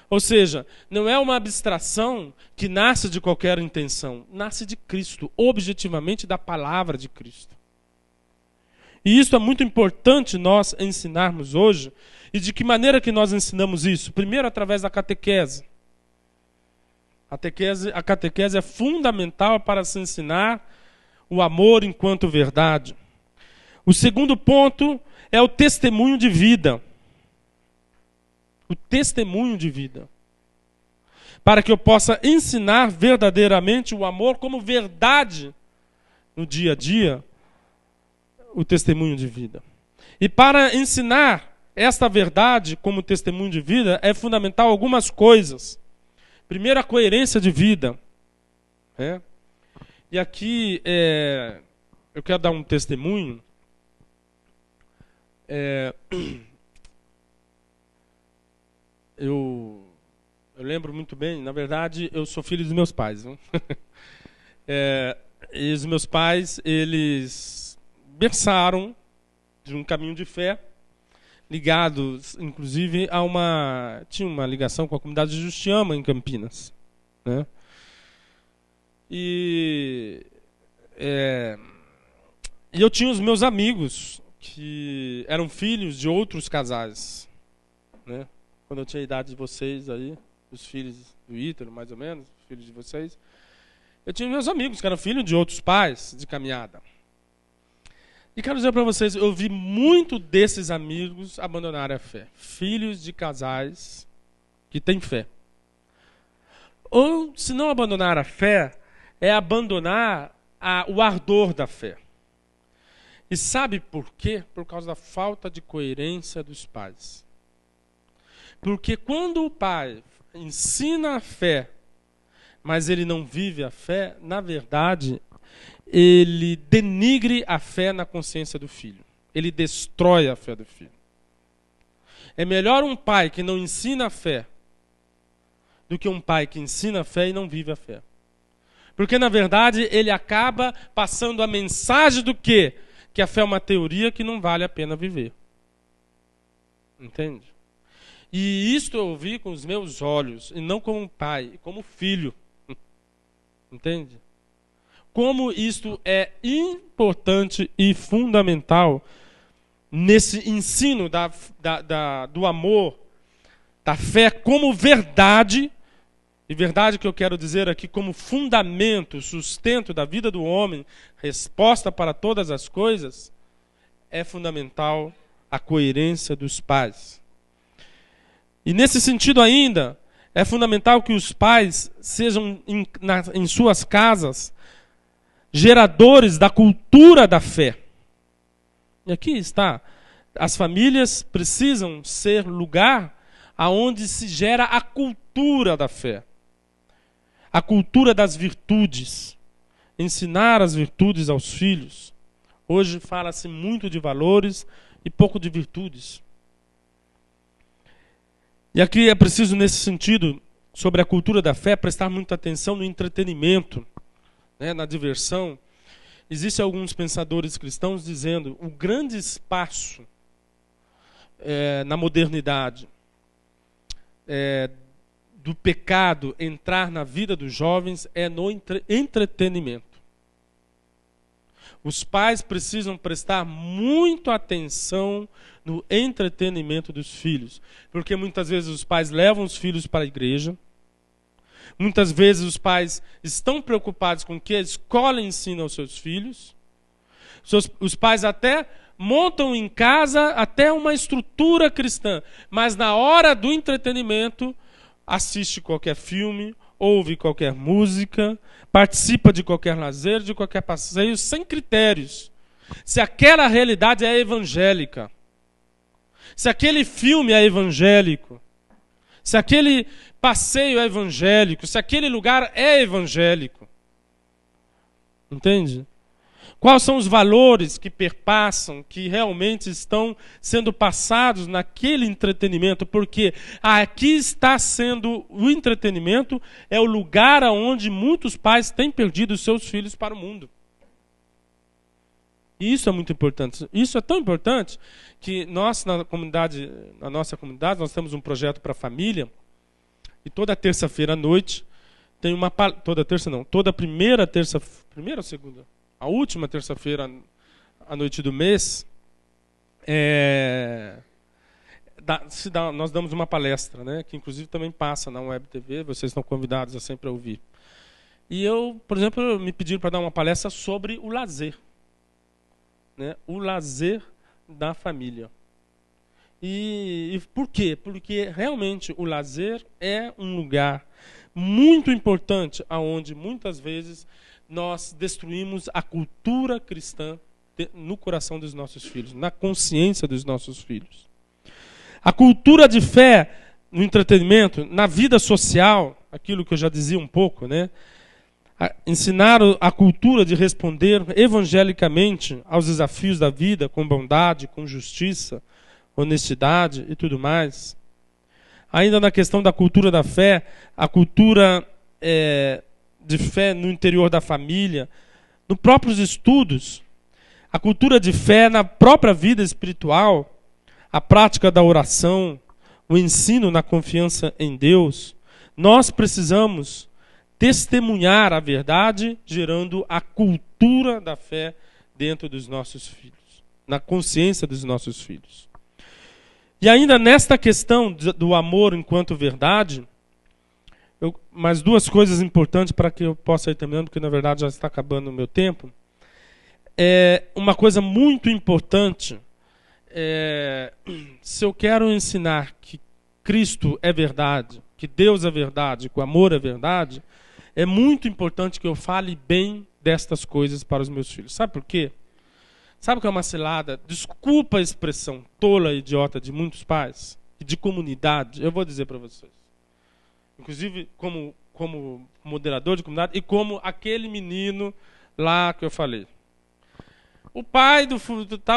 Ou seja, não é uma abstração que nasce de qualquer intenção, nasce de Cristo, objetivamente da palavra de Cristo. E isso é muito importante nós ensinarmos hoje. E de que maneira que nós ensinamos isso? Primeiro, através da catequese. A catequese é fundamental para se ensinar o amor enquanto verdade. O segundo ponto é o testemunho de vida. O testemunho de vida. Para que eu possa ensinar verdadeiramente o amor como verdade no dia a dia, o testemunho de vida. E para ensinar esta verdade como testemunho de vida, é fundamental algumas coisas. Primeiro, a coerência de vida. E aqui eu quero dar um testemunho. Eu lembro muito bem, na verdade, eu sou filho dos meus pais. E os meus pais, eles berçaram de um caminho de fé, ligados, inclusive, tinha uma ligação com a comunidade de Justiama, em Campinas. Né? E eu tinha os meus amigos, que eram filhos de outros casais. Né? Quando eu tinha a idade de vocês aí, os filhos do Ítalo, mais ou menos, os filhos de vocês, eu tinha meus amigos que eram filhos de outros pais de caminhada. E quero dizer para vocês, eu vi muito desses amigos abandonarem a fé. Filhos de casais que têm fé. Ou, se não abandonar a fé, é abandonar o ardor da fé. E sabe por quê? Por causa da falta de coerência dos pais. Porque quando o pai ensina a fé, mas ele não vive a fé, na verdade, ele denigre a fé na consciência do filho. Ele destrói a fé do filho. É melhor um pai que não ensina a fé do que um pai que ensina a fé e não vive a fé. Porque, na verdade, ele acaba passando a mensagem do quê? Que a fé é uma teoria que não vale a pena viver. Entende? E isto eu ouvi com os meus olhos, e não como pai, como filho. Entende? Como isto é importante e fundamental nesse ensino do amor, da fé como verdade, e verdade que eu quero dizer aqui como fundamento, sustento da vida do homem, resposta para todas as coisas, é fundamental a coerência dos pais. E nesse sentido ainda, é fundamental que os pais sejam em suas casas geradores da cultura da fé. E aqui está. As famílias precisam ser lugar aonde se gera a cultura da fé. A cultura das virtudes. Ensinar as virtudes aos filhos. Hoje fala-se muito de valores e pouco de virtudes. E aqui é preciso, nesse sentido, sobre a cultura da fé, prestar muita atenção no entretenimento, né, na diversão. Existem alguns pensadores cristãos dizendo o grande espaço na modernidade do pecado entrar na vida dos jovens é no entretenimento. Os pais precisam prestar muita atenção no entretenimento dos filhos, porque muitas vezes os pais levam os filhos para a igreja, muitas vezes os pais estão preocupados com o que a escola ensina aos seus filhos, os pais até montam em casa até uma estrutura cristã, mas na hora do entretenimento, assiste qualquer filme, ouve qualquer música, participa de qualquer lazer, de qualquer passeio, sem critérios. Se aquela realidade é evangélica, se aquele filme é evangélico, se aquele passeio é evangélico, se aquele lugar é evangélico. Entende? Quais são os valores que perpassam, que realmente estão sendo passados naquele entretenimento? Porque aqui está sendo o entretenimento, é o lugar onde muitos pais têm perdido os seus filhos para o mundo. E isso é muito importante. Isso é tão importante que nós, na nossa comunidade, nós temos um projeto para a família, e toda terça-feira à noite tem uma... toda primeira ou segunda? A última terça-feira à noite do mês, nós damos uma palestra, né, que inclusive também passa na Web TV, vocês estão convidados a sempre ouvir. E eu, por exemplo, me pediram para dar uma palestra sobre o lazer. Né, o lazer da família. E por quê? Porque realmente o lazer é um lugar muito importante, onde muitas vezes nós destruímos a cultura cristã no coração dos nossos filhos, na consciência dos nossos filhos. A cultura de fé no entretenimento, na vida social, aquilo que eu já dizia um pouco, né? Ensinar a cultura de responder evangelicamente aos desafios da vida, com bondade, com justiça, honestidade e tudo mais. Ainda na questão da cultura da fé, a cultura de fé no interior da família, nos próprios estudos, a cultura de fé na própria vida espiritual, a prática da oração, o ensino na confiança em Deus. Nós precisamos testemunhar a verdade, gerando a cultura da fé dentro dos nossos filhos, na consciência dos nossos filhos. E ainda nesta questão do amor enquanto verdade, mais duas coisas importantes para que eu possa ir terminando, porque na verdade já está acabando o meu tempo. Uma coisa muito importante, se eu quero ensinar que Cristo é verdade, que Deus é verdade, que o amor é verdade, é muito importante que eu fale bem destas coisas para os meus filhos. Sabe por quê? Sabe o que é uma cilada? Desculpa a expressão tola e idiota de muitos pais, e de comunidade, eu vou dizer para vocês. Inclusive como moderador de comunidade e como aquele menino lá que eu falei. O pai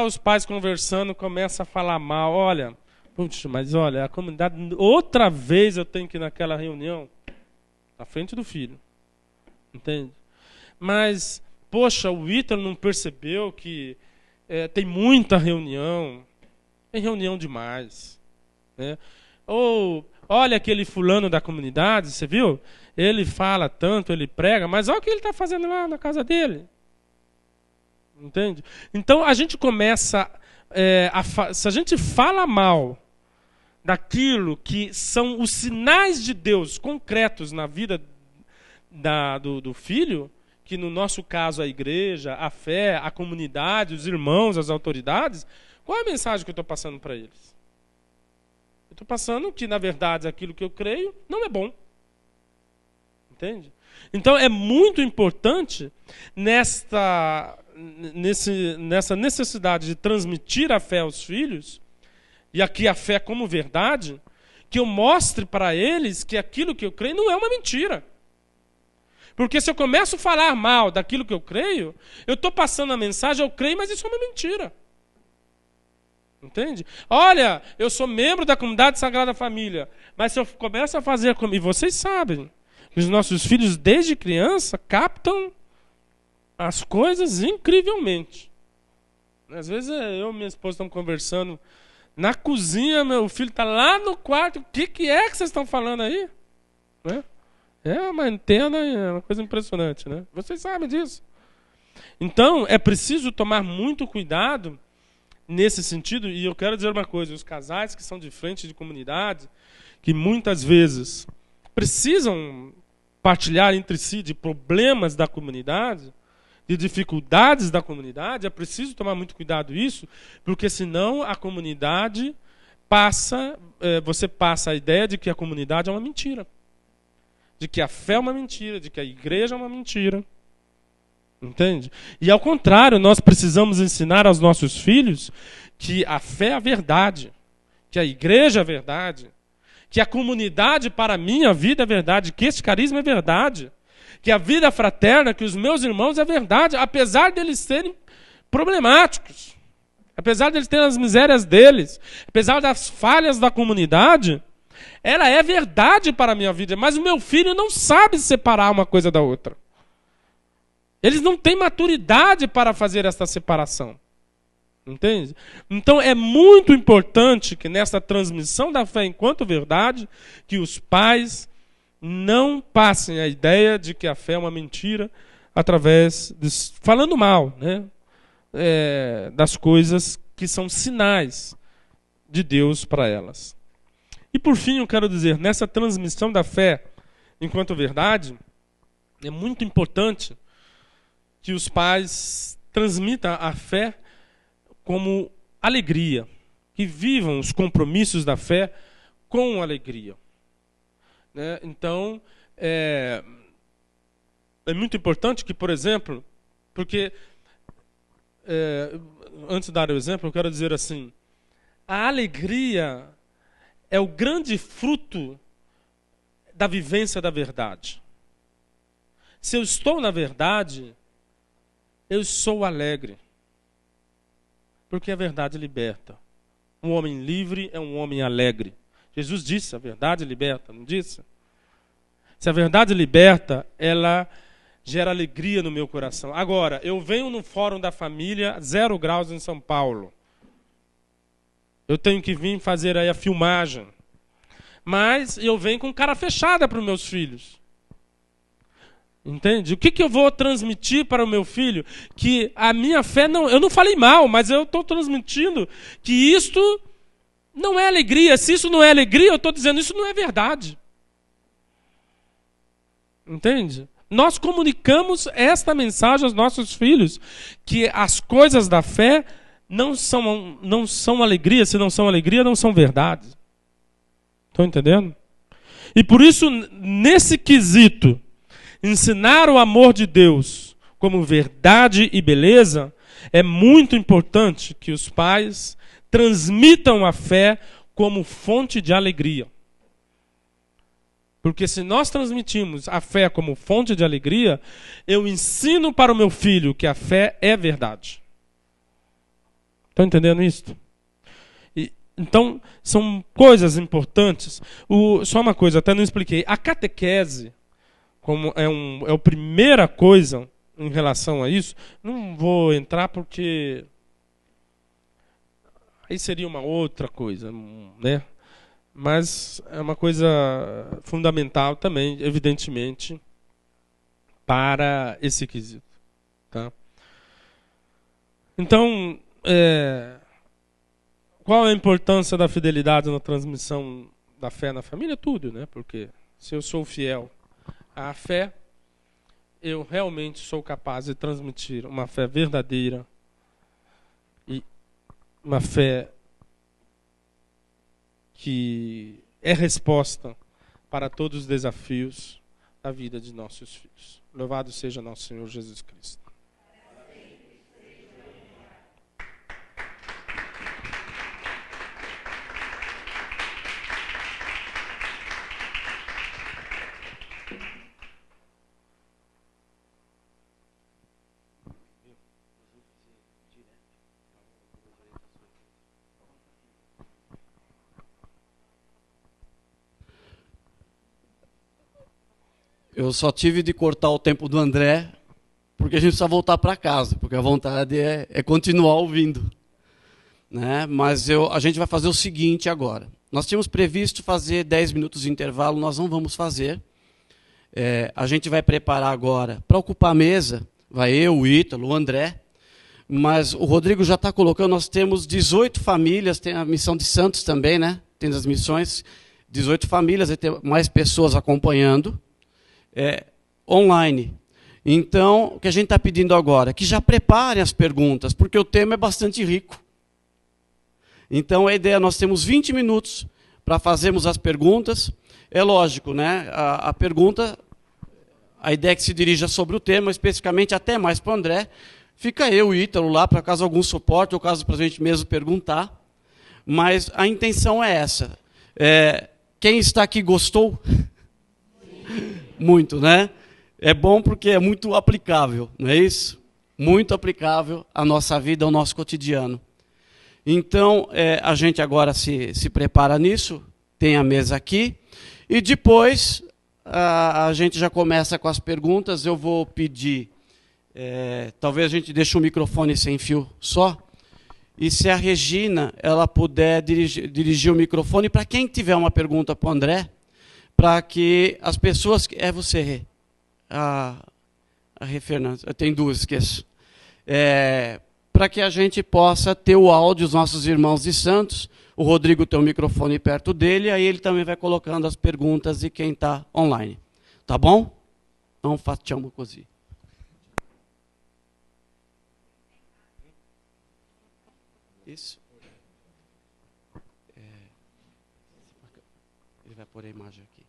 os pais conversando, começa a falar mal. Olha, puxa, mas olha, a comunidade, outra vez eu tenho que ir naquela reunião, à frente do filho. Entende? Mas, poxa, o Ítalo não percebeu que tem muita reunião. Tem reunião demais. Né? Ou, olha aquele fulano da comunidade, você viu? Ele fala tanto, ele prega, mas olha o que ele está fazendo lá na casa dele. Entende? Então a gente começa, se a gente fala mal daquilo que são os sinais de Deus concretos na vida do filho, que no nosso caso a igreja, a fé, a comunidade, os irmãos, as autoridades, qual é a mensagem que eu estou passando para eles? Eu estou passando que, na verdade, aquilo que eu creio não é bom. Entende? Então é muito importante nessa necessidade de transmitir a fé aos filhos, e aqui a fé como verdade, que eu mostre para eles que aquilo que eu creio não é uma mentira. Porque se eu começo a falar mal daquilo que eu creio, eu estou passando a mensagem, eu creio, mas isso é uma mentira. Entende? Olha, eu sou membro da comunidade Sagrada Família, mas se eu começo a fazer e vocês sabem, os nossos filhos desde criança captam as coisas incrivelmente. Às vezes eu e minha esposa estamos conversando na cozinha, meu filho está lá no quarto, o que é que vocês estão falando aí? Né? É uma antena, é uma coisa impressionante, né? Vocês sabem disso. Então, é preciso tomar muito cuidado nesse sentido, e eu quero dizer uma coisa, os casais que são de frente de comunidade, que muitas vezes precisam partilhar entre si de problemas da comunidade, de dificuldades da comunidade, é preciso tomar muito cuidado isso, porque senão a comunidade você passa a ideia de que a comunidade é uma mentira. De que a fé é uma mentira, de que a igreja é uma mentira. Entende? E ao contrário, nós precisamos ensinar aos nossos filhos que a fé é a verdade, que a igreja é a verdade, que a comunidade para mim, a vida é verdade, que esse carisma é verdade, que a vida fraterna, que os meus irmãos é verdade, apesar deles serem problemáticos, apesar deles terem as misérias deles, apesar das falhas da comunidade, ela é verdade para a minha vida, mas o meu filho não sabe separar uma coisa da outra. Eles não têm maturidade para fazer essa separação. Entende? Então é muito importante que nessa transmissão da fé enquanto verdade, que os pais não passem a ideia de que a fé é uma mentira através falando mal, né? Das coisas que são sinais de Deus para elas. E por fim eu quero dizer, nessa transmissão da fé enquanto verdade, é muito importante que os pais transmitam a fé como alegria, que vivam os compromissos da fé com alegria. Né? Então, é muito importante que, por exemplo, porque, antes de dar o exemplo, eu quero dizer assim, a alegria é o grande fruto da vivência da verdade. Se eu estou na verdade, eu sou alegre. Porque a verdade liberta. Um homem livre é um homem alegre. Jesus disse, a verdade liberta, não disse? Se a verdade liberta, ela gera alegria no meu coração. Agora, eu venho no Fórum da Família, 0 graus em São Paulo. Eu tenho que vir fazer aí a filmagem. Mas eu venho com cara fechada para os meus filhos. Entende? O que eu vou transmitir para o meu filho? Que a minha fé, eu não falei mal, mas eu estou transmitindo que isto não é alegria. Se isso não é alegria, eu estou dizendo isso não é verdade. Entende? Nós comunicamos esta mensagem aos nossos filhos, que as coisas da fé não são alegria, se não são alegria, não são verdade. Estão entendendo? E por isso, nesse quesito, ensinar o amor de Deus como verdade e beleza, é muito importante que os pais transmitam a fé como fonte de alegria. Porque se nós transmitimos a fé como fonte de alegria, eu ensino para o meu filho que a fé é verdade. Estão entendendo isso? Então, são coisas importantes. Só uma coisa, até não expliquei. A catequese, como é a primeira coisa em relação a isso, não vou entrar porque aí seria uma outra coisa, né? Mas é uma coisa fundamental também, evidentemente, para esse quesito. Tá? Então, qual a importância da fidelidade na transmissão da fé na família? Tudo, né? Porque se eu sou fiel à fé, eu realmente sou capaz de transmitir uma fé verdadeira e uma fé que é resposta para todos os desafios da vida de nossos filhos. Louvado seja nosso Senhor Jesus Cristo. Eu só tive de cortar o tempo do André, porque a gente precisa voltar para casa, porque a vontade é continuar ouvindo. Né? Mas a gente vai fazer o seguinte agora. Nós tínhamos previsto fazer 10 minutos de intervalo, nós não vamos fazer. A gente vai preparar agora para ocupar a mesa, vai eu, o Ítalo, o André, mas o Rodrigo já está colocando, nós temos 18 famílias, tem a missão de Santos também, né? Tem as missões, 18 famílias, vai ter mais pessoas acompanhando. Online. Então, o que a gente está pedindo agora é que já preparem as perguntas, porque o tema é bastante rico. Então a ideia, nós temos 20 minutos para fazermos as perguntas. É lógico, né? A pergunta, a ideia é que se dirija sobre o tema, especificamente até mais para o André. Fica eu e o Ítalo lá, para caso algum suporte, ou caso para a gente mesmo perguntar. Mas a intenção é essa. Quem está aqui gostou? Muito, né? É bom porque é muito aplicável, não é isso? Muito aplicável à nossa vida, ao nosso cotidiano. Então, a gente agora se prepara nisso, tem a mesa aqui, e depois a gente já começa com as perguntas. Eu vou pedir, talvez a gente deixe o microfone sem fio só, e se a Regina ela puder dirigir o microfone para quem tiver uma pergunta para o André, para que as pessoas... É você, Rê. A Rê Fernandes. Eu tenho duas, esqueço. Para que a gente possa ter o áudio dos nossos irmãos de Santos. O Rodrigo tem o microfone perto dele, aí ele também vai colocando as perguntas de quem está online. Tá bom? Então, facciamo così. Isso. Ele vai pôr a imagem aqui.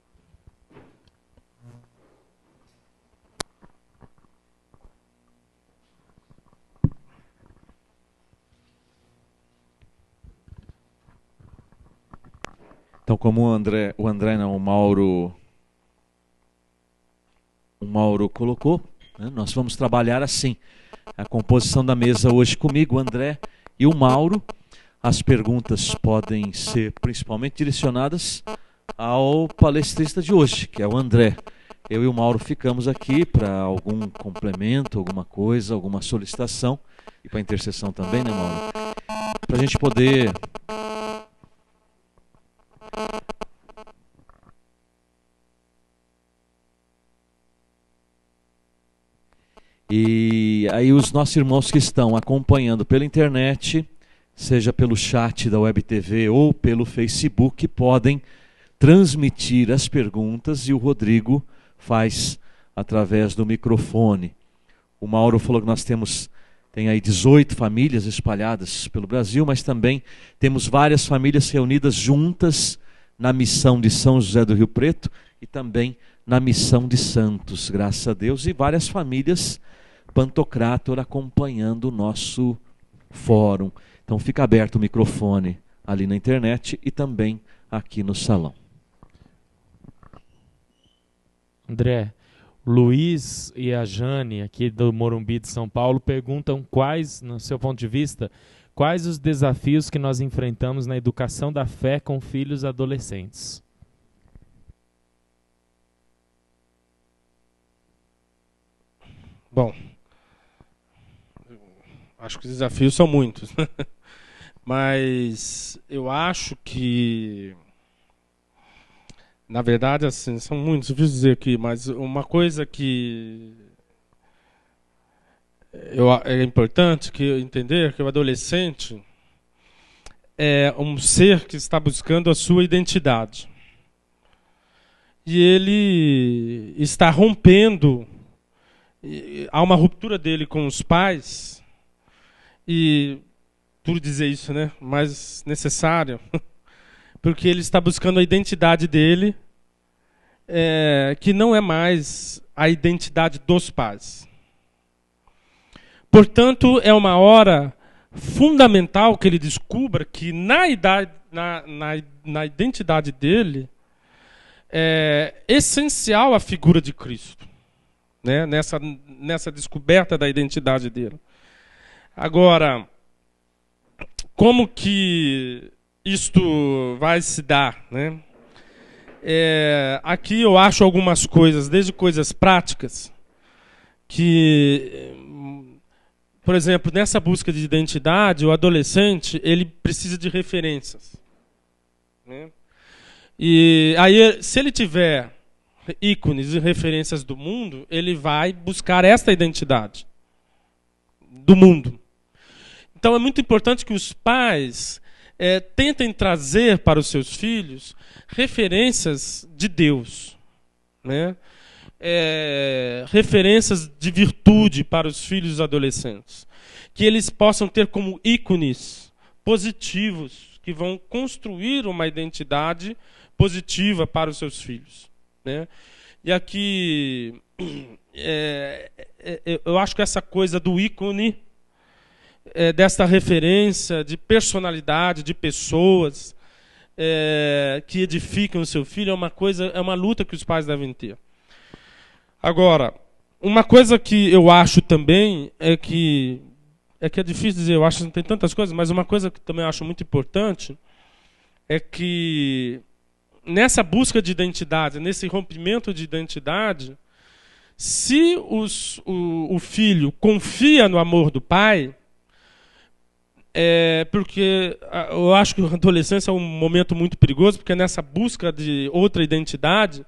Então, como o Mauro colocou, né, nós vamos trabalhar assim. A composição da mesa hoje comigo, o André e o Mauro. As perguntas podem ser principalmente direcionadas ao palestrista de hoje, que é o André. Eu e o Mauro ficamos aqui para algum complemento, alguma coisa, alguma solicitação, e para intercessão também, né, Mauro? Para a gente poder... E aí os nossos irmãos que estão acompanhando pela internet, seja pelo chat da Web TV ou pelo Facebook, podem transmitir as perguntas e o Rodrigo faz através do microfone. O Mauro falou que nós tem aí 18 famílias espalhadas pelo Brasil, mas também temos várias famílias reunidas juntas na missão de São José do Rio Preto e também na missão de Santos, graças a Deus, e várias famílias Pantocrator acompanhando o nosso fórum. Então fica aberto o microfone ali na internet e também aqui no salão. André, Luiz e a Jane, aqui do Morumbi de São Paulo, perguntam quais, no seu ponto de vista, quais os desafios que nós enfrentamos na educação da fé com filhos adolescentes. Bom, acho que os desafios são muitos, mas eu acho que, na verdade, assim, são muitos, eu preciso dizer aqui, mas uma coisa que é importante entender que o adolescente é um ser que está buscando a sua identidade. E ele está rompendo, há uma ruptura dele com os pais, e por dizer isso, né, mais necessário, porque ele está buscando a identidade dele, que não é mais a identidade dos pais. Portanto, é uma hora fundamental que ele descubra que na identidade dele é essencial a figura de Cristo, né, nessa descoberta da identidade dele. Agora, como que isto vai se dar, né? Aqui eu acho algumas coisas, desde coisas práticas, que, por exemplo, nessa busca de identidade, o adolescente ele precisa de referências, né? E aí, se ele tiver ícones e referências do mundo, ele vai buscar esta identidade do mundo. Então é muito importante que os pais tentem trazer para os seus filhos referências de Deus, né? Referências de virtude para os filhos adolescentes, que eles possam ter como ícones positivos que vão construir uma identidade positiva para os seus filhos, né? E aqui eu acho que essa coisa do ícone, desta referência de personalidade, de pessoas que edificam o seu filho, é uma luta que os pais devem ter. Agora, uma coisa que eu acho também é que é difícil dizer, eu acho que não tem tantas coisas, mas uma coisa que também eu acho muito importante é que nessa busca de identidade, nesse rompimento de identidade, se o filho confia no amor do pai, porque eu acho que a adolescência é um momento muito perigoso, porque nessa busca de outra identidade,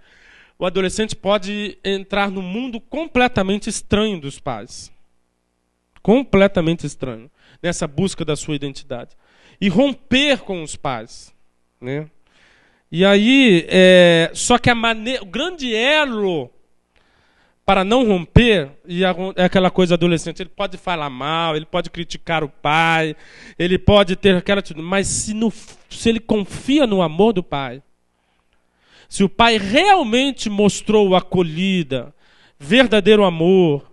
o adolescente pode entrar num mundo completamente estranho dos pais. Completamente estranho, nessa busca da sua identidade. E romper com os pais, né? E aí, só que o grande elo para não romper, é aquela coisa adolescente, ele pode falar mal, ele pode criticar o pai, ele pode ter aquela atitude, mas se ele confia no amor do pai, se o pai realmente mostrou acolhida, verdadeiro amor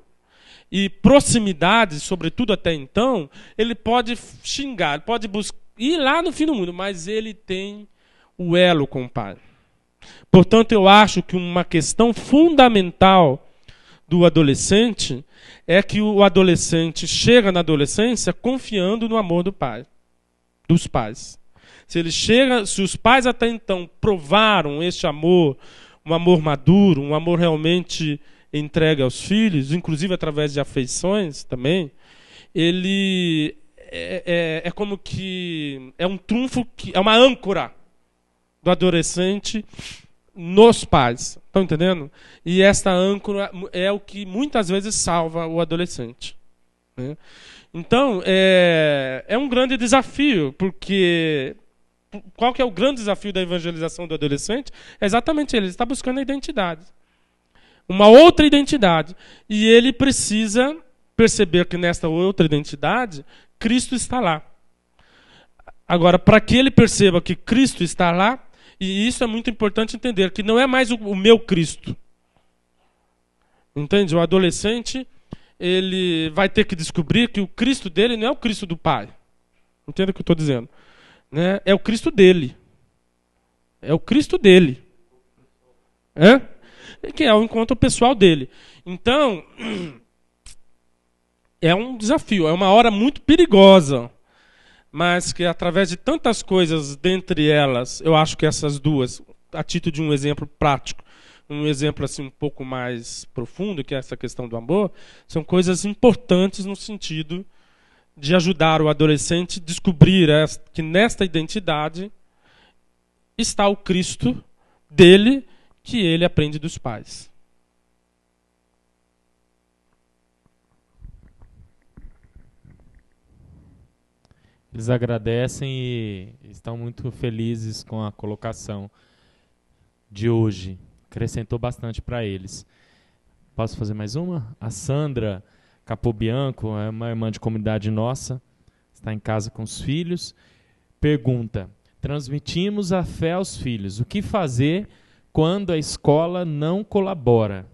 e proximidade, sobretudo até então, ele pode xingar, ele pode ir lá no fim do mundo, mas ele tem o elo com o pai. Portanto, eu acho que uma questão fundamental do adolescente é que o adolescente chega na adolescência confiando no amor do pai, dos pais. Se os pais até então provaram este amor, um amor maduro, um amor realmente entregue aos filhos, inclusive através de afeições também, ele é como que é um trunfo, é uma âncora do adolescente nos pais. Estão entendendo? E esta âncora é o que muitas vezes salva o adolescente, né? Então, é um grande desafio, porque qual que é o grande desafio da evangelização do adolescente? É exatamente ele está buscando a identidade. Uma outra identidade. E ele precisa perceber que nesta outra identidade, Cristo está lá. Agora, para que ele perceba que Cristo está lá, e isso é muito importante entender, que não é mais o meu Cristo. Entende? O adolescente, ele vai ter que descobrir que o Cristo dele não é o Cristo do pai. Entende o que eu estou dizendo? Né? É o Cristo dele. É o Cristo dele. Que é o encontro pessoal dele. Então, é um desafio, é uma hora muito perigosa, mas que através de tantas coisas, dentre elas, eu acho que essas duas, a título de um exemplo prático, um exemplo assim um pouco mais profundo, que é essa questão do amor, são coisas importantes no sentido de ajudar o adolescente a descobrir que nesta identidade está o Cristo dele, que ele aprende dos pais. Eles agradecem e estão muito felizes com a colocação de hoje. Acrescentou bastante para eles. Posso fazer mais uma? A Sandra Capobianco é uma irmã de comunidade nossa, está em casa com os filhos. Pergunta: transmitimos a fé aos filhos. O que fazer quando a escola não colabora?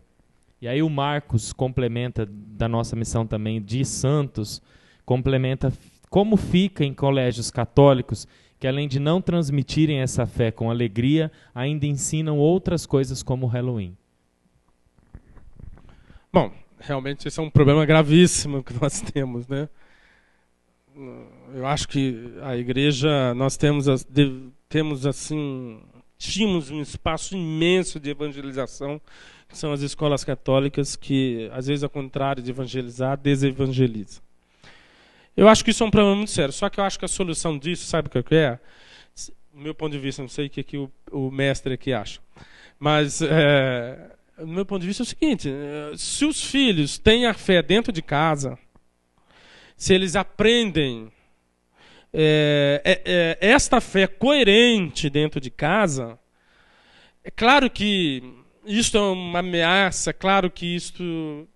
E aí o Marcos complementa, da nossa missão também de Santos, complementa como fica em colégios católicos que, além de não transmitirem essa fé com alegria, ainda ensinam outras coisas como o Halloween. Bom, realmente esse é um problema gravíssimo que nós temos, né? Eu acho que a igreja, nós tínhamos um espaço imenso de evangelização, que são as escolas católicas, que às vezes, ao contrário de evangelizar, desevangelizam. Eu acho que isso é um problema muito sério, só que eu acho que a solução disso, sabe o que é? Do meu ponto de vista, não sei o que o mestre aqui acha, mas do meu ponto de vista é o seguinte: se os filhos têm a fé dentro de casa, se eles aprendem esta fé coerente dentro de casa, é claro que isto é uma ameaça, é claro que isto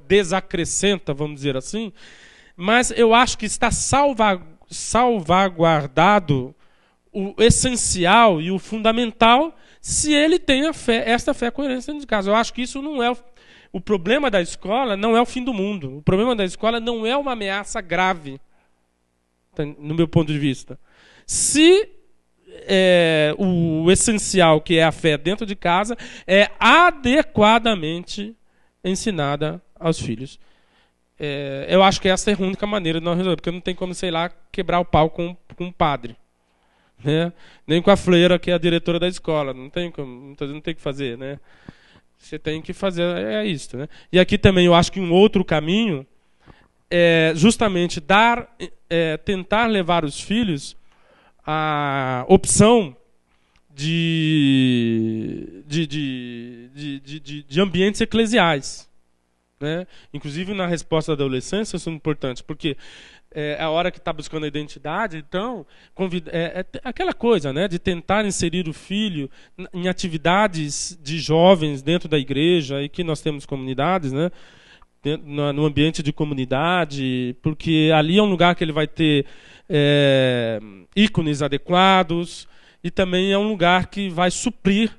desacrescenta, vamos dizer assim, mas eu acho que está salvaguardado o essencial e o fundamental se ele tem esta fé coerente dentro de casa. Eu acho que isso não é... O problema da escola não é o fim do mundo. O problema da escola não é uma ameaça grave, no meu ponto de vista. Se o essencial, que é a fé dentro de casa, é adequadamente ensinada aos filhos. Eu acho que essa é a única maneira de nós resolver, porque não tem como, sei lá, quebrar o pau com um padre, né? Nem com a freira, que é a diretora da escola. Não tem como, não tem o que fazer, né? Você tem que fazer isso, né? E aqui também eu acho que um outro caminho é justamente tentar levar os filhos à opção de ambientes eclesiais, né? Inclusive na resposta da adolescência isso é importante, porque a hora que está buscando a identidade, então aquela coisa, né, de tentar inserir o filho em atividades de jovens dentro da igreja, e que nós temos comunidades, né, no ambiente de comunidade, porque ali é um lugar que ele vai ter ícones adequados, e também é um lugar que vai suprir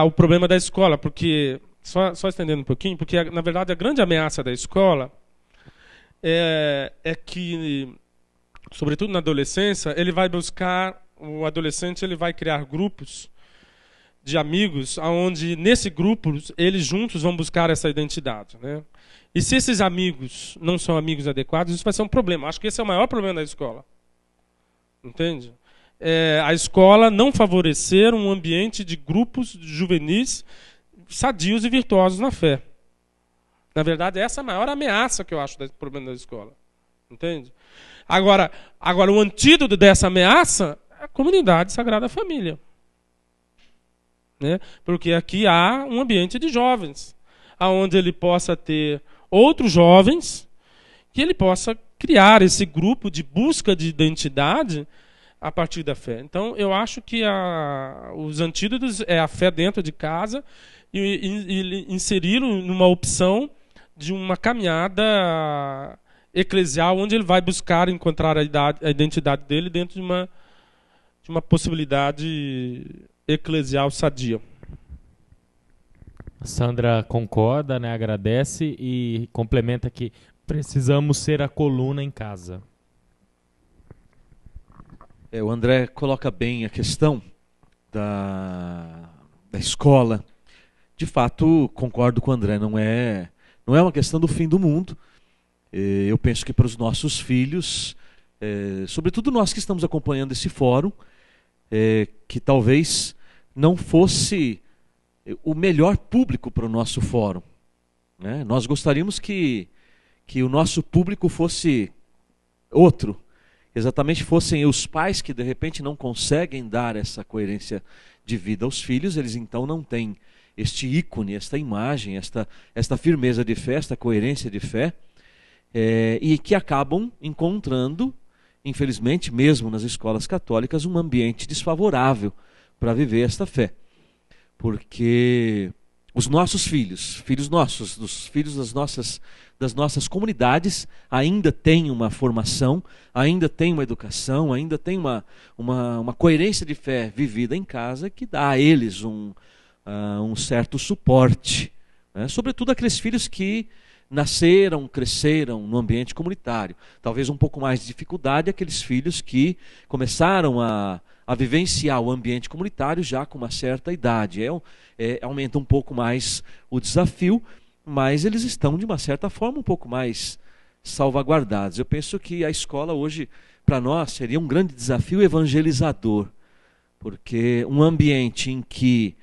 o problema da escola, porque só estendendo um pouquinho, porque na verdade a grande ameaça da escola é que, sobretudo na adolescência, o adolescente ele vai criar grupos de amigos, onde nesse grupo eles juntos vão buscar essa identidade, né? E se esses amigos não são amigos adequados, isso vai ser um problema. Acho que esse é o maior problema da escola. Entende? A escola não favorecer um ambiente de grupos juvenis sadios e virtuosos na fé. Na verdade, essa é a maior ameaça que eu acho do problema da escola. Entende? Agora, o antídoto dessa ameaça é a comunidade Sagrada Família, né? Porque aqui há um ambiente de jovens, onde ele possa ter outros jovens, que ele possa criar esse grupo de busca de identidade a partir da fé. Então, eu acho que os antídotos é a fé dentro de casa e inseri-lo numa opção de uma caminhada eclesial, onde ele vai buscar encontrar a identidade dele dentro de uma possibilidade eclesial sadia. A Sandra concorda, né, agradece e complementa que precisamos ser a coluna em casa. O André coloca bem a questão da escola. De fato, concordo com o André, não é uma questão do fim do mundo. Eu penso que para os nossos filhos, sobretudo nós que estamos acompanhando esse fórum, que talvez não fosse o melhor público para o nosso fórum, né? Nós gostaríamos que o nosso público fosse outro, exatamente fossem os pais que de repente não conseguem dar essa coerência de vida aos filhos, eles então não têm este ícone, esta imagem, esta firmeza de fé, esta coerência de fé, e que acabam encontrando, infelizmente, mesmo nas escolas católicas, um ambiente desfavorável para viver esta fé. Porque os nossos filhos nossos, dos filhos das nossas comunidades, ainda têm uma formação, ainda têm uma educação, ainda têm uma coerência de fé vivida em casa que dá a eles um certo suporte, né? Sobretudo aqueles filhos que nasceram, cresceram no ambiente comunitário. Talvez um pouco mais de dificuldade aqueles filhos que começaram a vivenciar o ambiente comunitário já com uma certa idade. Aumenta um pouco mais o desafio, mas eles estão, de uma certa forma, um pouco mais salvaguardados. Eu penso que a escola hoje, para nós, seria um grande desafio evangelizador, porque um ambiente em que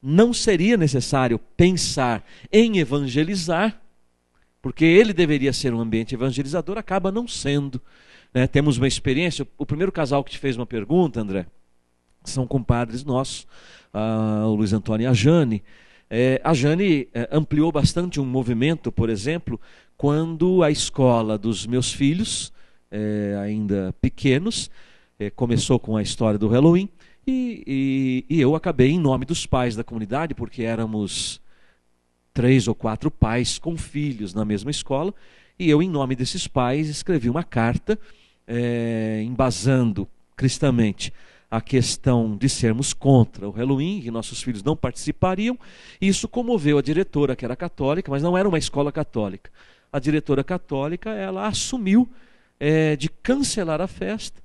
não seria necessário pensar em evangelizar, porque ele deveria ser um ambiente evangelizador, acaba não sendo, né? Temos uma experiência, o primeiro casal que te fez uma pergunta, André, são compadres nossos, o Luiz Antônio e a Jane. A Jane ampliou bastante um movimento, por exemplo, quando a escola dos meus filhos, ainda pequenos, começou com a história do Halloween, e eu acabei, em nome dos pais da comunidade, porque éramos 3 ou 4 pais com filhos na mesma escola, e eu, em nome desses pais, escrevi uma carta embasando cristamente a questão de sermos contra o Halloween, que nossos filhos não participariam. Isso comoveu a diretora, que era católica, mas não era uma escola católica. A diretora católica, ela assumiu de cancelar a festa,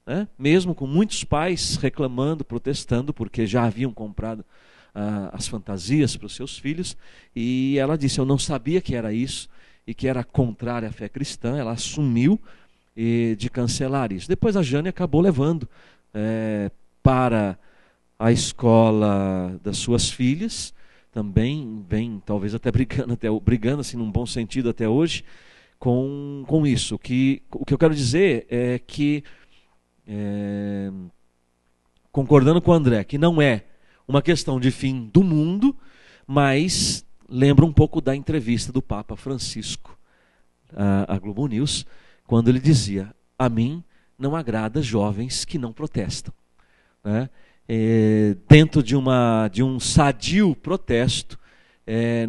né? Mesmo com muitos pais reclamando, protestando, porque já haviam comprado as fantasias para os seus filhos, e ela disse: eu não sabia que era isso, e que era contrária à fé cristã. Ela assumiu de cancelar isso. Depois a Jane acabou levando para a escola das suas filhas, também vem talvez até brigando assim num bom sentido até hoje com isso. O que eu quero dizer é que, concordando com o André, que não é uma questão de fim do mundo, mas lembra um pouco da entrevista do Papa Francisco à Globo News, quando ele dizia: a mim não agrada jovens que não protestam, né? Dentro de um sadio protesto,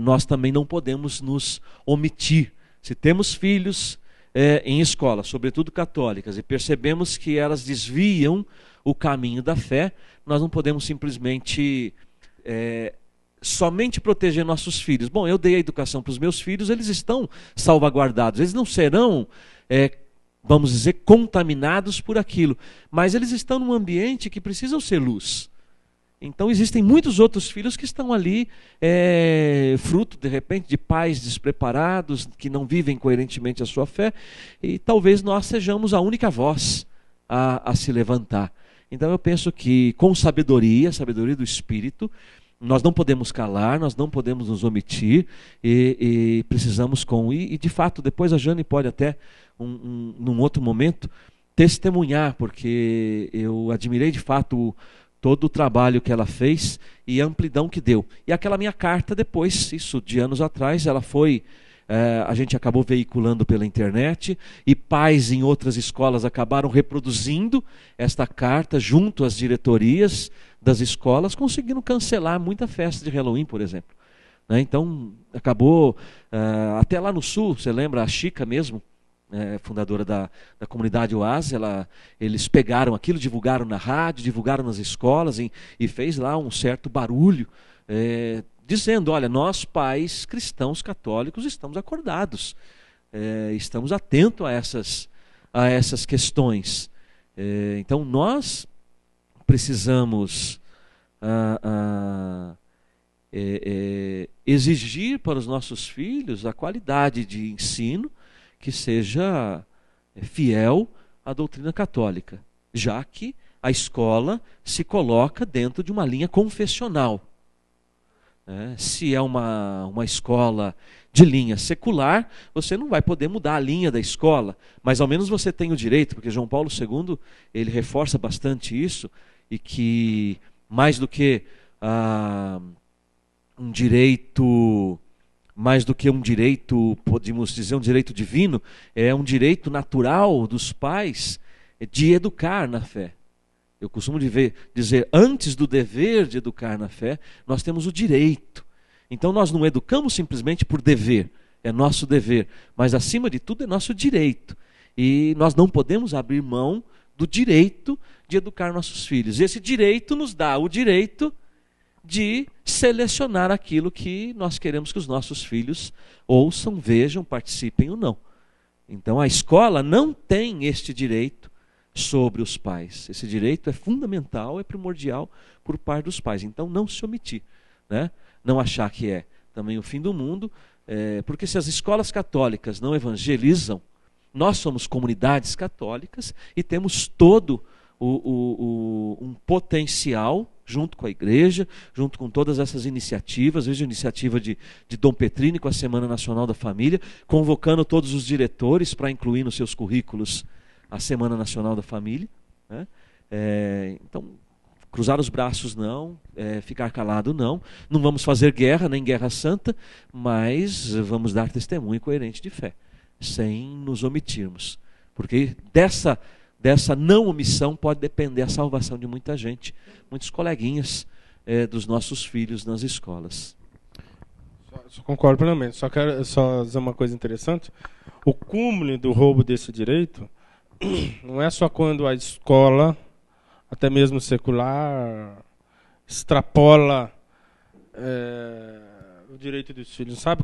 nós também não podemos nos omitir. Se temos filhos em escolas, sobretudo católicas, e percebemos que elas desviam o caminho da fé, nós não podemos simplesmente somente proteger nossos filhos. Bom, eu dei a educação para os meus filhos, eles estão salvaguardados, eles não serão, vamos dizer, contaminados por aquilo, mas eles estão num ambiente que precisam ser luz. Então existem muitos outros filhos que estão ali, fruto, de repente, de pais despreparados, que não vivem coerentemente a sua fé, e talvez nós sejamos a única voz a se levantar. Então eu penso que com sabedoria do Espírito, nós não podemos calar, nós não podemos nos omitir, e precisamos e de fato, depois a Jane pode até, num outro momento, testemunhar, porque eu admirei de fato todo o trabalho que ela fez e a amplidão que deu. E aquela minha carta depois, isso de anos atrás, ela foi, a gente acabou veiculando pela internet, e pais em outras escolas acabaram reproduzindo esta carta junto às diretorias das escolas, conseguindo cancelar muita festa de Halloween, por exemplo, né? Então acabou, até lá no sul, você lembra, a Chica mesmo, fundadora da comunidade Oase, eles pegaram aquilo, divulgaram na rádio, divulgaram nas escolas, e fez lá um certo barulho, dizendo: olha, nós pais cristãos católicos estamos acordados, estamos atentos a essas questões. Então nós precisamos exigir para os nossos filhos a qualidade de ensino que seja fiel à doutrina católica, já que a escola se coloca dentro de uma linha confessional. Se é uma escola de linha secular, você não vai poder mudar a linha da escola, mas ao menos você tem o direito, porque João Paulo II ele reforça bastante isso, e que mais do que um direito, podemos dizer um direito divino, é um direito natural dos pais de educar na fé. Eu costumo dizer, antes do dever de educar na fé, nós temos o direito. Então nós não educamos simplesmente por dever, é nosso dever, mas acima de tudo é nosso direito. E nós não podemos abrir mão do direito de educar nossos filhos. E esse direito nos dá o direito de selecionar aquilo que nós queremos que os nossos filhos ouçam, vejam, participem ou não. Então a escola não tem este direito sobre os pais. Esse direito é fundamental, é primordial por parte dos pais. Então não se omitir, né? Não achar que é também o fim do mundo, porque se as escolas católicas não evangelizam, nós somos comunidades católicas e temos todo um potencial, junto com a igreja, junto com todas essas iniciativas. Veja a iniciativa de Dom Petrini com a Semana Nacional da Família, convocando todos os diretores para incluir nos seus currículos a Semana Nacional da Família, né? Então, cruzar os braços não, ficar calado não vamos fazer guerra, nem guerra santa, mas vamos dar testemunho coerente de fé, sem nos omitirmos, porque dessa não omissão pode depender a salvação de muita gente, muitos coleguinhas dos nossos filhos nas escolas. Só concordo plenamente. Só quero dizer uma coisa interessante. O cúmulo do roubo desse direito não é só quando a escola, até mesmo secular, extrapola o direito dos filhos, sabe?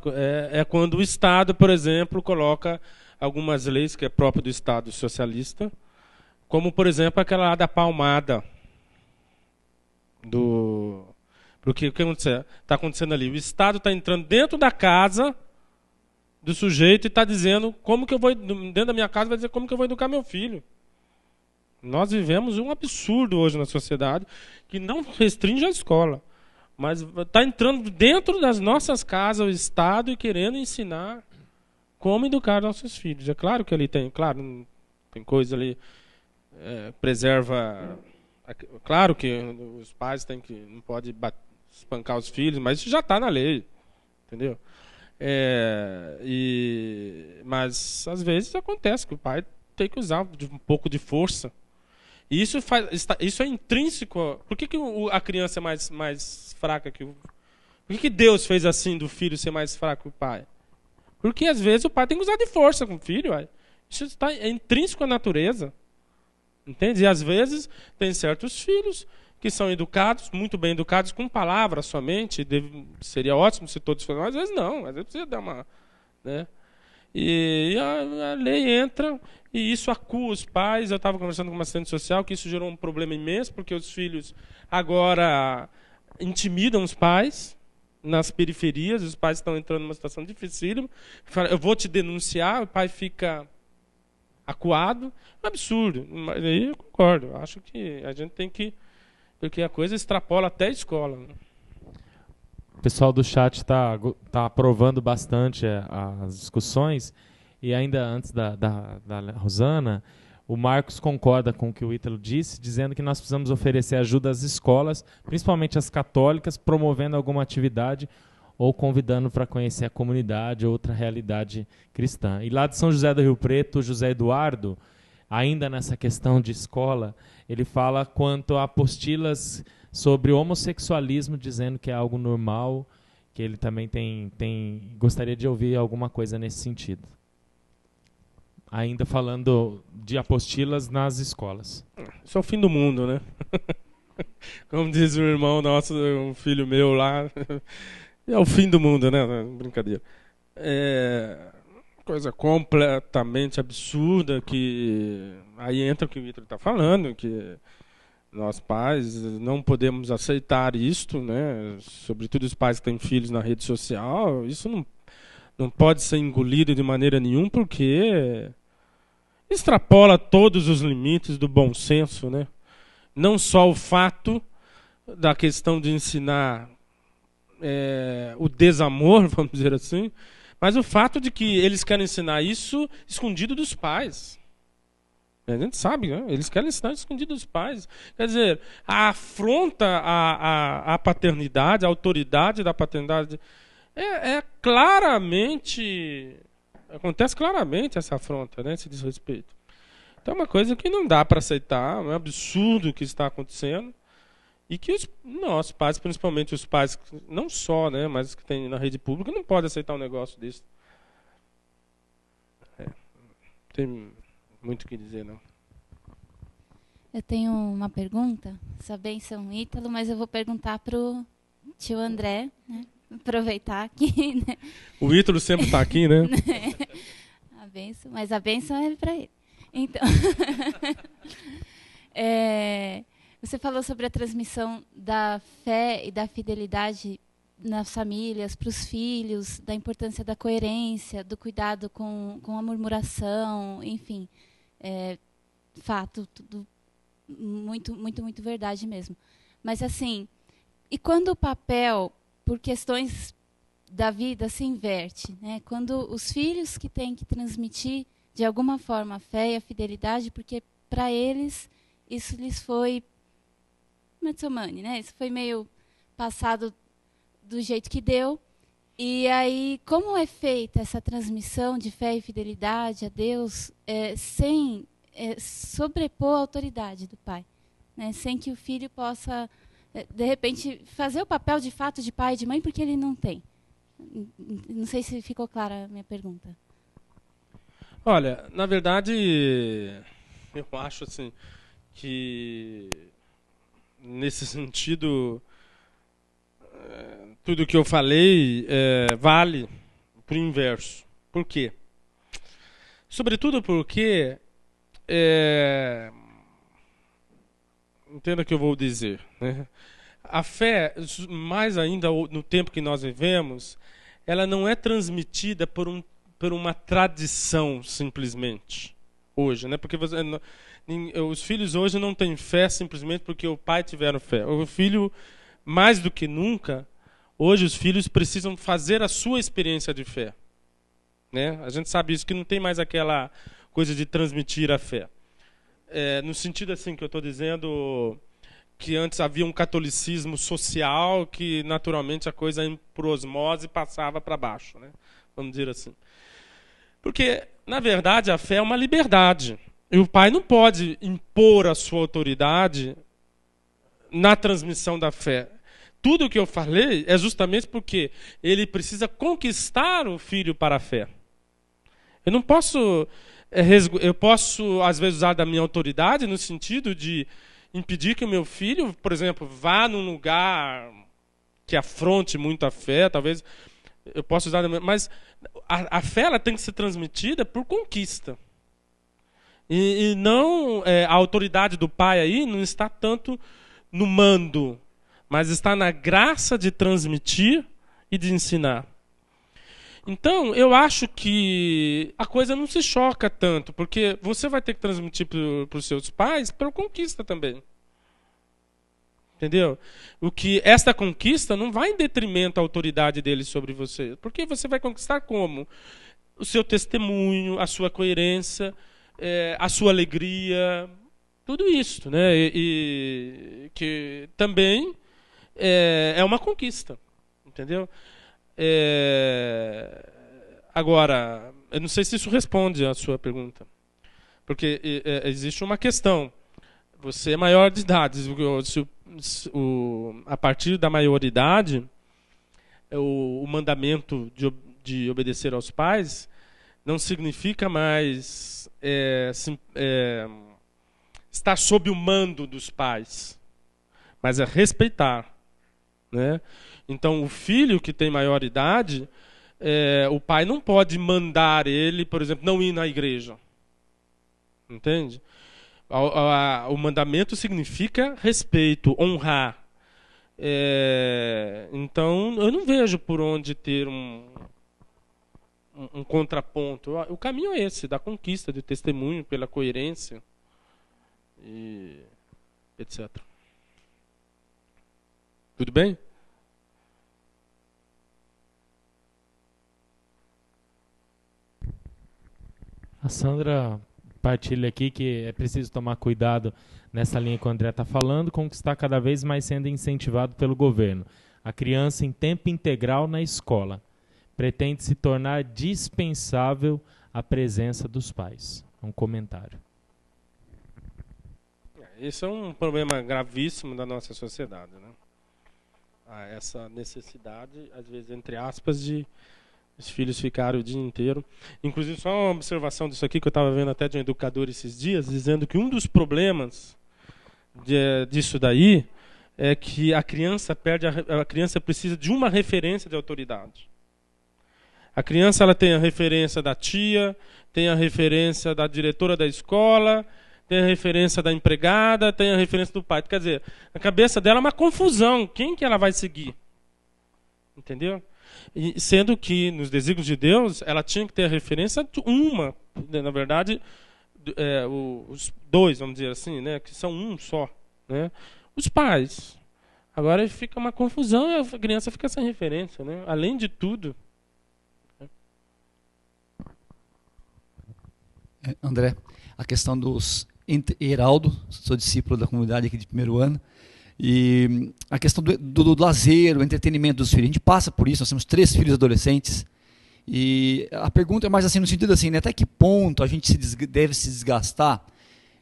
É quando o Estado, por exemplo, coloca algumas leis que é próprio do Estado socialista, como, por exemplo, aquela lá da palmada. Porque o que está acontecendo ali? O Estado está entrando dentro da casa do sujeito e está dizendo como que eu vou, dentro da minha casa, vai dizer como que eu vou educar meu filho. Nós vivemos um absurdo hoje na sociedade que não restringe a escola, mas está entrando dentro das nossas casas o Estado e querendo ensinar como educar nossos filhos. É claro que ali tem coisa ali, preserva. Claro que os pais não podem espancar os filhos, mas isso já está na lei, entendeu? Mas às vezes acontece que o pai tem que usar um pouco de força. E isso é intrínseco. Por que a criança é mais fraca que o... Por que Deus fez assim do filho ser mais fraco que o pai? Porque às vezes o pai tem que usar de força com o filho. Isso é intrínseco à natureza. Entende? E às vezes tem certos filhos que são educados, muito bem educados, com palavras somente. Seria ótimo se todos fossem, mas às vezes não. Às vezes precisa dar uma... Né? E a lei entra e isso acua os pais. Eu estava conversando com uma assistente social que isso gerou um problema imenso, porque os filhos agora intimidam os pais nas periferias, os pais estão entrando numa situação dificílima. Eu vou te denunciar, o pai fica acuado. É um absurdo. Mas aí eu concordo. Eu acho que a gente tem que... Porque a coisa extrapola até a escola. Né? O pessoal do chat está aprovando bastante as discussões. E ainda antes da Rosana, o Marcos concorda com o que o Ítalo disse, dizendo que nós precisamos oferecer ajuda às escolas, principalmente as católicas, promovendo alguma atividade ou convidando para conhecer a comunidade ou outra realidade cristã. E lá de São José do Rio Preto, José Eduardo, ainda nessa questão de escola, ele fala quanto a apostilas sobre homossexualismo, dizendo que é algo normal, que ele também gostaria de ouvir alguma coisa nesse sentido. Ainda falando de apostilas nas escolas. Isso é o fim do mundo, né? Como diz o irmão nosso, um filho meu lá, é o fim do mundo, né? Brincadeira. Coisa completamente absurda, que aí entra o que o Vitor está falando, que nós pais não podemos aceitar isto, né? Sobretudo os pais que têm filhos na rede social, isso não pode ser engolido de maneira nenhuma, porque extrapola todos os limites do bom senso, né? Não só o fato da questão de ensinar o desamor, vamos dizer assim, mas o fato de que eles querem ensinar isso escondido dos pais. A gente sabe, né? Eles querem ensinar escondido dos pais. Quer dizer, a afronta à paternidade, à autoridade da paternidade, claramente... Acontece claramente essa afronta, né? Esse desrespeito. Então é uma coisa que não dá para aceitar, é um absurdo o que está acontecendo. E que os nossos pais, principalmente os pais, não só, né, mas que tem na rede pública, não podem aceitar um negócio desse. Tem muito o que dizer, não. Eu tenho uma pergunta, essa bênção Ítalo, mas eu vou perguntar para o tio André, né? Aproveitar aqui. Né? O Ítalo sempre está aqui, né? A bênção, mas a bênção é para ele. Então, você falou sobre a transmissão da fé e da fidelidade nas famílias, para os filhos, da importância da coerência, do cuidado com a murmuração, enfim, fato, tudo muito, muito, muito verdade mesmo. Mas assim, e quando o papel, por questões da vida, se inverte, né? Quando os filhos que têm que transmitir de alguma forma a fé e a fidelidade, porque para eles isso lhes foi metzomani, né? Isso foi meio passado do jeito que deu. E aí, como é feita essa transmissão de fé e fidelidade a Deus sem sobrepor a autoridade do pai, né? Sem que o filho possa, de repente, fazer o papel de fato de pai e de mãe, porque ele não tem. Não sei se ficou clara a minha pergunta. Olha, na verdade, eu acho assim que nesse sentido tudo que eu falei vale para o inverso. Por quê? Sobretudo porque entenda o que eu vou dizer, né? A fé, mais ainda no tempo que nós vivemos, ela não é transmitida por uma tradição simplesmente hoje, né? Porque os filhos hoje não têm fé simplesmente porque o pai tiveram fé. O filho, mais do que nunca, hoje os filhos precisam fazer a sua experiência de fé, né? A gente sabe isso, que não tem mais aquela coisa de transmitir a fé. No sentido assim que eu estou dizendo, que antes havia um catolicismo social que naturalmente a coisa por osmose passava para baixo, né? Vamos dizer assim. Porque, na verdade, a fé é uma liberdade. E o pai não pode impor a sua autoridade na transmissão da fé. Tudo o que eu falei é justamente porque ele precisa conquistar o filho para a fé. Eu não posso... Eu posso, às vezes, usar da minha autoridade no sentido de impedir que o meu filho, por exemplo, vá num lugar que afronte muito a fé, talvez eu possa usar, mas a fé ela tem que ser transmitida por conquista. E não a autoridade do pai aí não está tanto no mando, mas está na graça de transmitir e de ensinar. Então, eu acho que a coisa não se choca tanto, porque você vai ter que transmitir para os seus pais pela conquista também. Entendeu? Esta conquista não vai em detrimento à autoridade deles sobre você, porque você vai conquistar como? O seu testemunho, a sua coerência, a sua alegria, tudo isso, né? E que também é uma conquista, entendeu? Agora, eu não sei se isso responde à sua pergunta, porque existe uma questão. Você é maior de idade, a partir da maioridade, o mandamento de obedecer aos pais não significa mais estar sob o mando dos pais, mas é respeitar, né? Então, o filho que tem maioridade, o pai não pode mandar ele, por exemplo, não ir na igreja. Entende? O mandamento significa respeito, honrar. Então, eu não vejo por onde ter um contraponto. O caminho é esse, da conquista, do testemunho, pela coerência, e etc. Tudo bem? A Sandra partilha aqui que é preciso tomar cuidado nessa linha que o André está falando, com o que está cada vez mais sendo incentivado pelo governo. A criança em tempo integral na escola. Pretende se tornar dispensável a presença dos pais. Um comentário. Esse é um problema gravíssimo da nossa sociedade, né? Essa necessidade, às vezes, entre aspas, de os filhos ficarem o dia inteiro. Inclusive, só uma observação disso aqui, que eu estava vendo até de um educador esses dias, dizendo que um dos problemas disso daí é que a criança precisa de uma referência de autoridade. A criança ela tem a referência da tia, tem a referência da diretora da escola, tem a referência da empregada, tem a referência do pai. Quer dizer, a cabeça dela é uma confusão. Quem que ela vai seguir? Entendeu? E, sendo que, nos desígnios de Deus, ela tinha que ter a referência de uma. Na verdade, os dois, vamos dizer assim, né, que são um só. Né? Os pais. Agora fica uma confusão e a criança fica sem referência. Né? Além de tudo. André, a questão dos... Heraldo, sou discípulo da comunidade aqui de primeiro ano, e a questão do lazer, o entretenimento dos filhos, a gente passa por isso, nós temos 3 filhos adolescentes, e a pergunta é mais assim, no sentido assim, né, até que ponto a gente deve se desgastar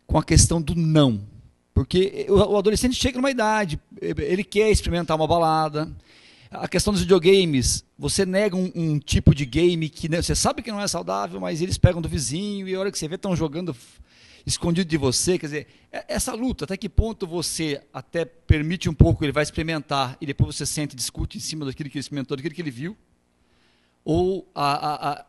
com a questão do não, porque o adolescente chega numa idade, ele quer experimentar uma balada, a questão dos videogames, você nega um tipo de game que, né, você sabe que não é saudável, mas eles pegam do vizinho, e a hora que você vê estão jogando escondido de você, quer dizer, essa luta, até que ponto você até permite um pouco, ele vai experimentar, e depois você sente e discute em cima daquilo que ele experimentou, daquilo que ele viu, ou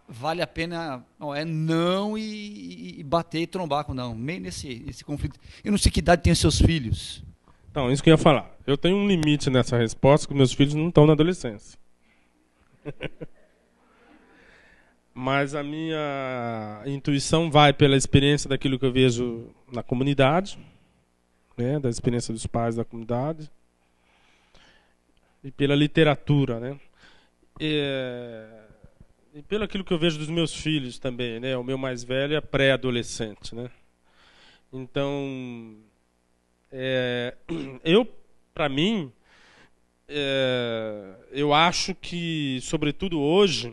vale a pena não e bater e trombar com não, meio nesse conflito. Eu não sei que idade tem os seus filhos. Então, isso que eu ia falar. Eu tenho um limite nessa resposta, que meus filhos não estão na adolescência. Mas a minha intuição vai pela experiência daquilo que eu vejo na comunidade, né, da experiência dos pais da comunidade, e pela literatura, né, e pelo aquilo que eu vejo dos meus filhos também, né, o meu mais velho é pré-adolescente, né. Então, para mim, eu acho que, sobretudo hoje,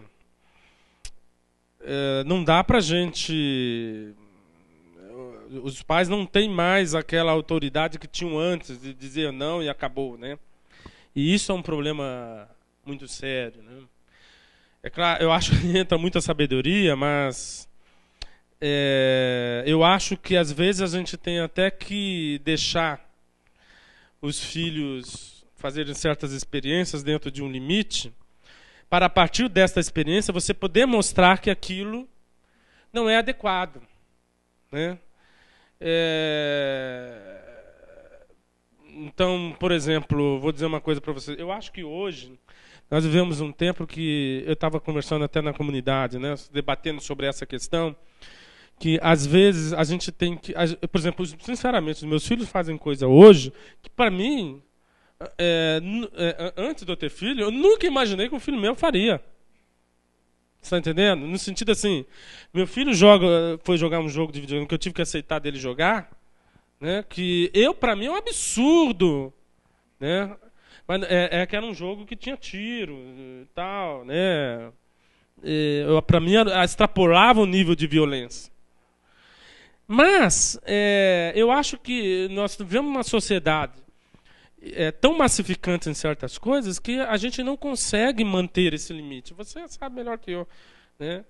não dá para a gente... Os pais não têm mais aquela autoridade que tinham antes de dizer não e acabou, né? E isso é um problema muito sério, né? É claro, eu acho que entra muita sabedoria, mas eu acho que às vezes a gente tem até que deixar os filhos fazerem certas experiências dentro de um limite, para a partir desta experiência você poder mostrar que aquilo não é adequado, né? Então, por exemplo, vou dizer uma coisa para vocês. Eu acho que hoje nós vivemos um tempo que eu estava conversando até na comunidade, né, debatendo sobre essa questão, que às vezes a gente tem que, por exemplo, sinceramente, os meus filhos fazem coisa hoje que para mim, antes de eu ter filho, eu nunca imaginei que um filho meu faria. Você está entendendo? No sentido assim, meu filho foi jogar um jogo de videogame que eu tive que aceitar dele jogar, né, que para mim é um absurdo, né? Mas que era um jogo que tinha tiro e tal, né? Para mim extrapolava o nível de violência. Mas eu acho que nós vivemos uma sociedade tão massificante em certas coisas que a gente não consegue manter esse limite. Você sabe melhor que eu, né?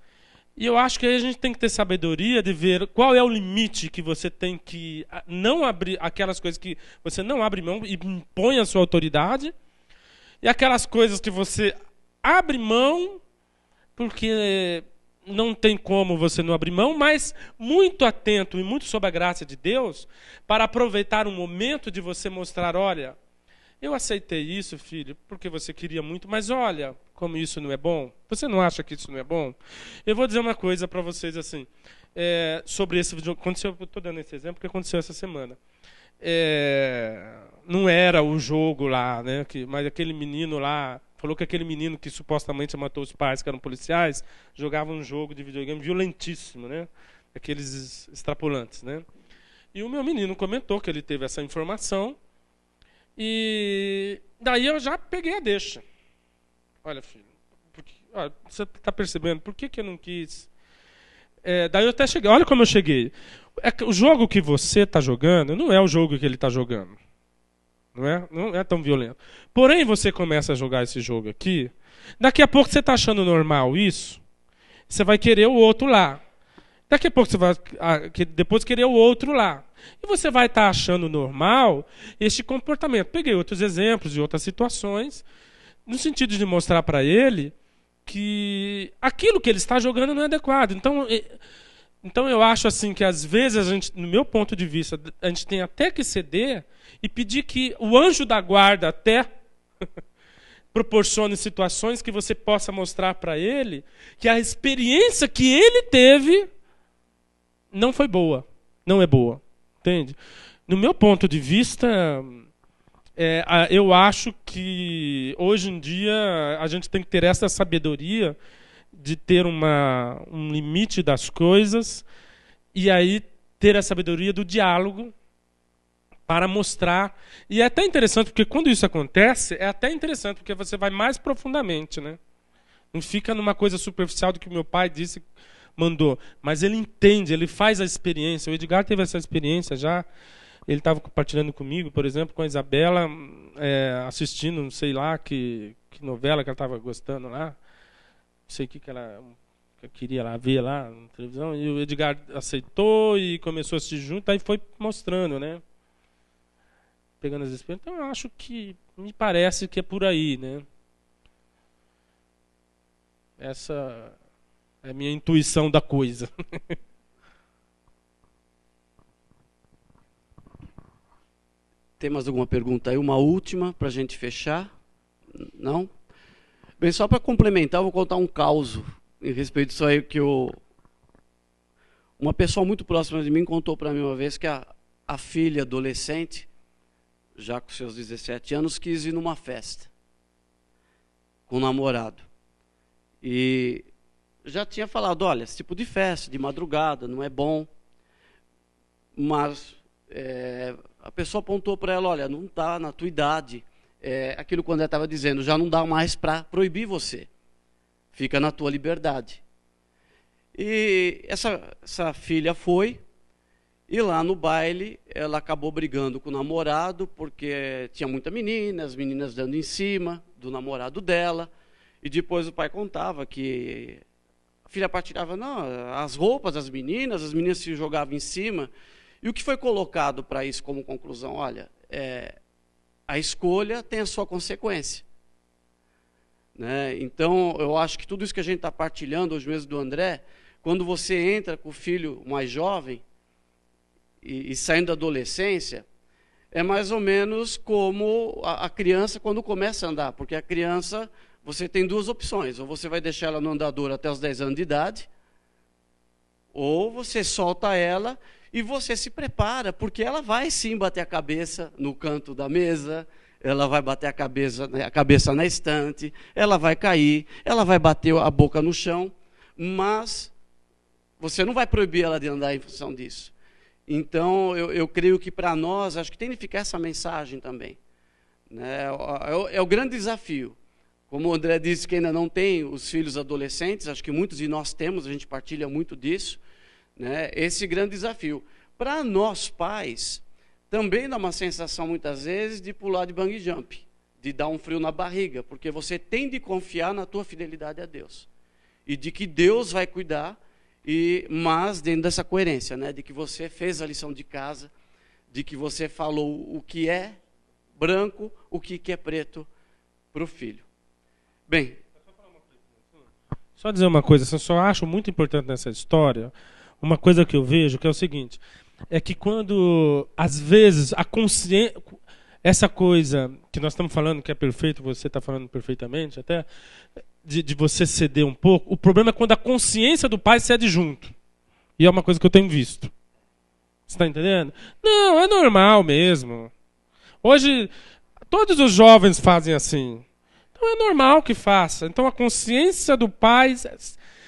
E eu acho que aí a gente tem que ter sabedoria de ver qual é o limite que você tem que não abrir, aquelas coisas que você não abre mão e impõe a sua autoridade, e aquelas coisas que você abre mão porque não tem como você não abrir mão, mas muito atento e muito sob a graça de Deus, para aproveitar um momento de você mostrar, olha, eu aceitei isso, filho, porque você queria muito, mas olha como isso não é bom. Você não acha que isso não é bom? Eu vou dizer uma coisa para vocês assim, sobre esse vídeo. Aconteceu, eu estou dando esse exemplo porque aconteceu essa semana. Não era o jogo lá, né, mas aquele menino lá falou que aquele menino que supostamente matou os pais, que eram policiais, jogava um jogo de videogame violentíssimo, né? Aqueles extrapolantes, né? E o meu menino comentou que ele teve essa informação, e daí eu já peguei a deixa. Olha, filho, você está percebendo por que eu não quis? Daí eu até cheguei, olha como eu cheguei. O jogo que você está jogando não é o jogo que ele está jogando. Não é tão violento. Porém, você começa a jogar esse jogo aqui, daqui a pouco você está achando normal isso, você vai querer o outro lá. Daqui a pouco você vai depois querer o outro lá. E você vai estar achando normal este comportamento. Peguei outros exemplos de outras situações, no sentido de mostrar para ele que aquilo que ele está jogando não é adequado. Então eu acho assim que às vezes a gente, no meu ponto de vista, a gente tem até que ceder e pedir que o anjo da guarda até proporcione situações que você possa mostrar para ele que a experiência que ele teve não foi boa, não é boa, entende? No meu ponto de vista, eu acho que hoje em dia a gente tem que ter essa sabedoria de ter um limite das coisas e aí ter a sabedoria do diálogo para mostrar. E é até interessante, porque quando isso acontece, é até interessante, porque você vai mais profundamente, né? Não fica numa coisa superficial do que o meu pai disse, mandou. Mas ele entende, ele faz a experiência. O Edgar teve essa experiência já. Ele estava compartilhando comigo, por exemplo, com a Isabela, assistindo, não sei lá, que novela que ela estava gostando lá. Não sei o que eu queria lá ver lá na televisão, e o Edgar aceitou e começou a assistir junto, aí foi mostrando, né? Pegando as experiências. Então eu acho que, me parece que é por aí, né? Essa é a minha intuição da coisa. Tem mais alguma pergunta aí? Uma última para a gente fechar? Não? Bem, só para complementar, eu vou contar um caso em respeito disso aí que uma pessoa muito próxima de mim contou para mim uma vez que a filha adolescente, já com seus 17 anos, quis ir numa festa com o namorado. E já tinha falado, olha, esse tipo de festa, de madrugada, não é bom. Mas a pessoa apontou para ela, olha, não está na tua idade. Aquilo que o André estava dizendo, já não dá mais para proibir você. Fica na tua liberdade. E essa filha foi, e lá no baile ela acabou brigando com o namorado, porque tinha muita menina, as meninas dando em cima do namorado dela. E depois o pai contava que a filha partilhava, não, as roupas das meninas, as meninas se jogavam em cima. E o que foi colocado para isso como conclusão? Olha, a escolha tem a sua consequência. Né? Então, eu acho que tudo isso que a gente está partilhando hoje mesmo do André, quando você entra com o filho mais jovem e saindo da adolescência, é mais ou menos como a criança quando começa a andar, porque a criança, você tem duas opções, ou você vai deixar ela no andador até os 10 anos de idade, ou você solta ela e você se prepara, porque ela vai sim bater a cabeça no canto da mesa, ela vai bater a cabeça na estante, ela vai cair, ela vai bater a boca no chão, mas você não vai proibir ela de andar em função disso. Então, eu creio que para nós, acho que tem que ficar essa mensagem também. Né? É o grande desafio. Como o André disse que ainda não tem os filhos adolescentes, acho que muitos de nós temos, a gente partilha muito disso, né? Esse grande desafio. Para nós pais, também dá uma sensação muitas vezes de pular de bungee jump, de dar um frio na barriga, porque você tem de confiar na tua fidelidade a Deus. E de que Deus vai cuidar, mas dentro dessa coerência, né? De que você fez a lição de casa, de que você falou o que é branco, o que é preto para o filho. Bem, só dizer uma coisa, eu só acho muito importante nessa história, uma coisa que eu vejo, que é o seguinte, é que quando, às vezes, a consciência, essa coisa que nós estamos falando que é perfeito, você está falando perfeitamente até, de você ceder um pouco, o problema é quando a consciência do pai cede junto. E é uma coisa que eu tenho visto. Você está entendendo? Não, é normal mesmo. Hoje, todos os jovens fazem assim. Então é normal que faça. Então a consciência do pai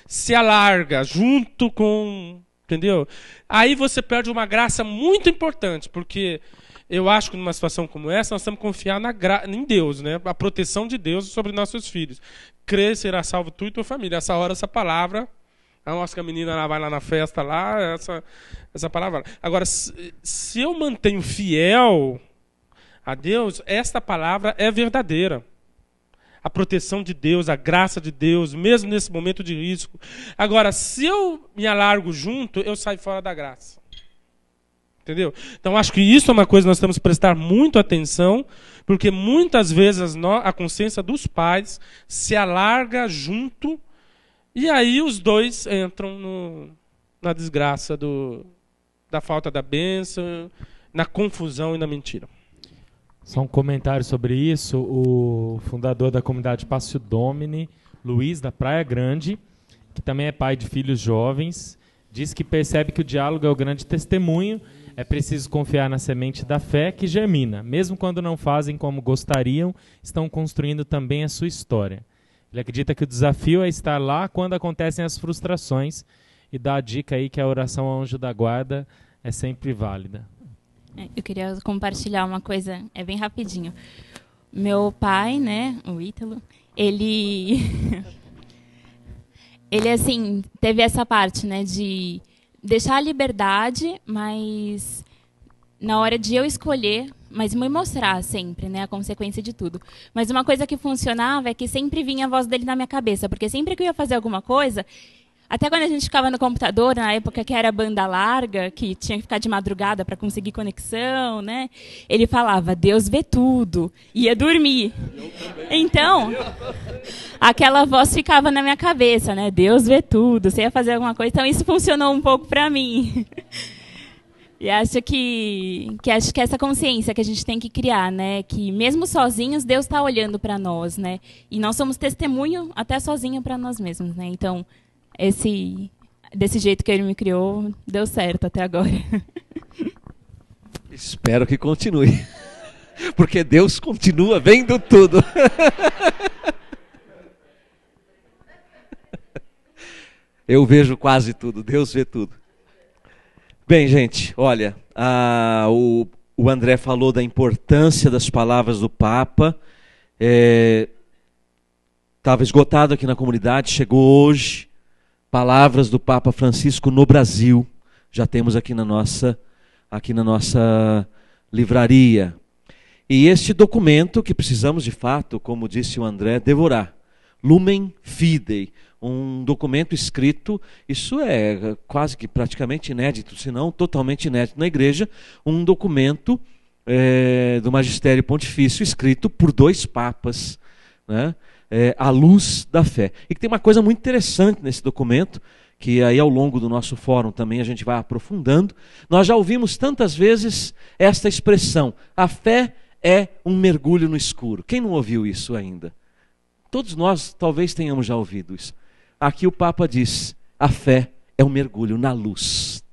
se alarga junto com... Entendeu? Aí você perde uma graça muito importante, porque eu acho que numa situação como essa, nós temos que confiar em Deus, né? A proteção de Deus sobre nossos filhos. Crer, será salvo tu e tua família. Essa hora, essa palavra... Nossa, que a menina ela vai lá na festa, lá, essa palavra. Agora, se eu mantenho fiel a Deus, esta palavra é verdadeira. A proteção de Deus, a graça de Deus, mesmo nesse momento de risco. Agora, se eu me alargo junto, eu saio fora da graça. Entendeu? Então, acho que isso é uma coisa que nós temos que prestar muito atenção, porque muitas vezes a consciência dos pais se alarga junto, e aí os dois entram na desgraça da falta da bênção, na confusão e na mentira. Só um comentário sobre isso. O fundador da comunidade Passio Domini, Luiz, da Praia Grande, que também é pai de filhos jovens, diz que percebe que o diálogo é o grande testemunho. É preciso confiar na semente da fé que germina. Mesmo quando não fazem como gostariam, estão construindo também a sua história. Ele acredita que o desafio é estar lá quando acontecem as frustrações e dá a dica aí que a oração ao anjo da guarda é sempre válida. Eu queria compartilhar uma coisa, é bem rapidinho. Meu pai, né, o Ítalo, ele assim, teve essa parte, né, de deixar a liberdade, mas na hora de eu escolher, mas me mostrar sempre, né, a consequência de tudo. Mas uma coisa que funcionava é que sempre vinha a voz dele na minha cabeça, porque sempre que eu ia fazer alguma coisa, Até quando a gente ficava no computador, na época que era banda larga, que tinha que ficar de madrugada para conseguir conexão, né? Ele falava, Deus vê tudo, ia dormir. Então, aquela voz ficava na minha cabeça, né? Deus vê tudo, você ia fazer alguma coisa. Então, isso funcionou um pouco para mim. E acho que essa consciência que a gente tem que criar, né? Que mesmo sozinhos, Deus está olhando para nós, né? E nós somos testemunho até sozinho para nós mesmos, né? Então, desse jeito que Ele me criou, deu certo até agora. Espero que continue. Porque Deus continua vendo tudo. Eu vejo quase tudo, Deus vê tudo. Bem, gente, olha, o André falou da importância das palavras do Papa. Estava esgotado aqui na comunidade, chegou hoje. Palavras do Papa Francisco no Brasil. Já temos aqui na nossa livraria. E este documento que precisamos, de fato, como disse o André, devorar. Lumen Fidei, um documento escrito, isso é quase que praticamente inédito, se não totalmente inédito na igreja, um documento do Magistério Pontifício escrito por 2 papas, né? À luz da fé. E que tem uma coisa muito interessante nesse documento, que aí ao longo do nosso fórum também a gente vai aprofundando. Nós já ouvimos tantas vezes esta expressão, a fé é um mergulho no escuro. Quem não ouviu isso ainda? Todos nós talvez tenhamos já ouvido isso. Aqui o Papa diz, a fé é um mergulho na luz.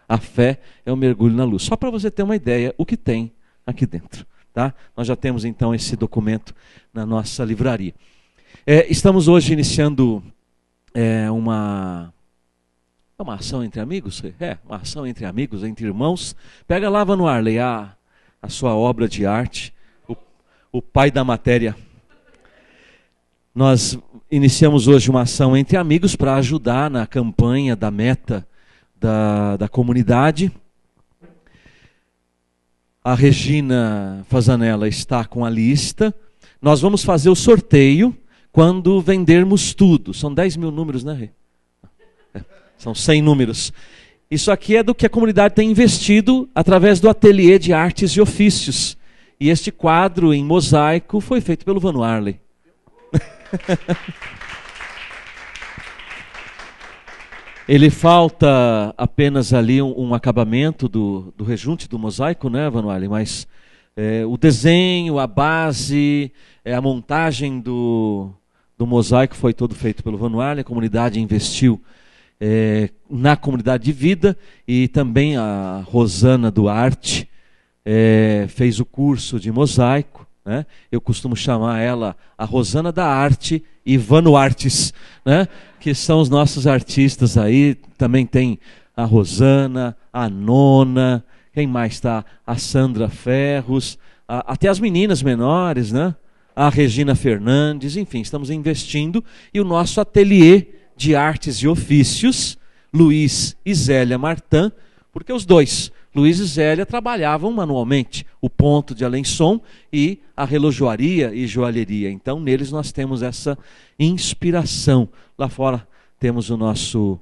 A fé é um mergulho na luz. Só para você ter uma ideia o que tem aqui dentro. Tá? Nós já temos então esse documento na nossa livraria. Estamos hoje iniciando uma ação entre amigos? Uma ação entre amigos, entre irmãos. Pega lá, Vano Arley, a sua obra de arte, o pai da matéria. Nós iniciamos hoje uma ação entre amigos para ajudar na campanha da meta da comunidade. A Regina Fazanella está com a lista. Nós vamos fazer o sorteio quando vendermos tudo. São 10 mil números, né, Rê? São 100 números. Isso aqui é do que a comunidade tem investido através do ateliê de artes e ofícios. E este quadro em mosaico foi feito pelo Vano Arley. Ele falta apenas ali um acabamento do rejunte do mosaico, né, Vano Arley? Mas o desenho, a base, a montagem do mosaico foi todo feito pelo Vano Arley. A comunidade investiu na comunidade de vida, e também a Rosana Duarte fez o curso de mosaico, né? Eu costumo chamar ela a Rosana da Arte e Vano Artes, né? Que são os nossos artistas aí. Também tem a Rosana, a Nona, quem mais está? A Sandra Ferros, até as meninas menores, né? A Regina Fernandes, enfim, estamos investindo. E o nosso ateliê de artes e ofícios, Luiz e Zélia Martã, porque os dois, Luiz e Zélia, trabalhavam manualmente o ponto de Alençon e a relojoaria e joalheria. Então, neles nós temos essa inspiração. Lá fora temos o nosso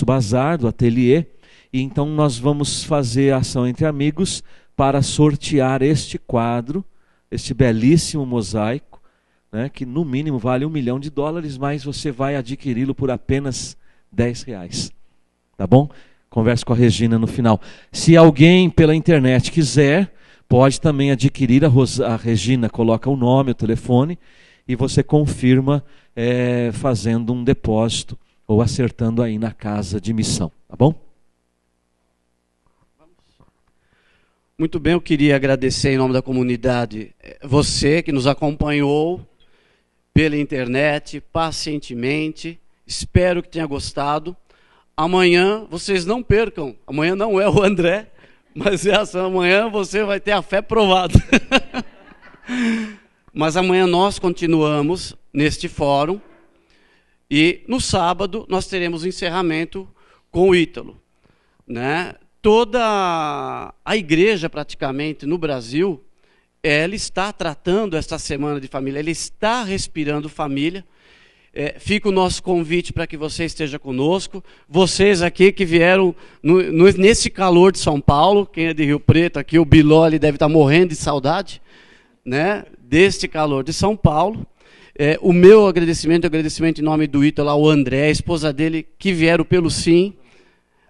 bazar do ateliê, e então nós vamos fazer a ação entre amigos para sortear este quadro, este belíssimo mosaico, né, que no mínimo vale $1 milhão, mas você vai adquiri-lo por apenas R$10. Tá bom? Converse com a Regina no final. Se alguém pela internet quiser, pode também adquirir. A Regina coloca o nome, o telefone, e você confirma fazendo um depósito ou acertando aí na casa de missão. Tá bom? Muito bem, eu queria agradecer em nome da comunidade você que nos acompanhou pela internet, pacientemente. Espero que tenha gostado. Amanhã, vocês não percam. Amanhã não é o André, mas amanhã você vai ter a fé provada. Mas amanhã nós continuamos neste fórum. E no sábado nós teremos o encerramento com o Ítalo, né? Toda a igreja, praticamente, no Brasil, ela está tratando esta semana de família, ela está respirando família. Fica o nosso convite para que você esteja conosco. Vocês aqui que vieram nesse calor de São Paulo, quem é de Rio Preto aqui, o Biló, ele deve estar morrendo de saudade, né, deste calor de São Paulo. O meu agradecimento em nome do Ítalo, ao André, a esposa dele, que vieram pelo Sim.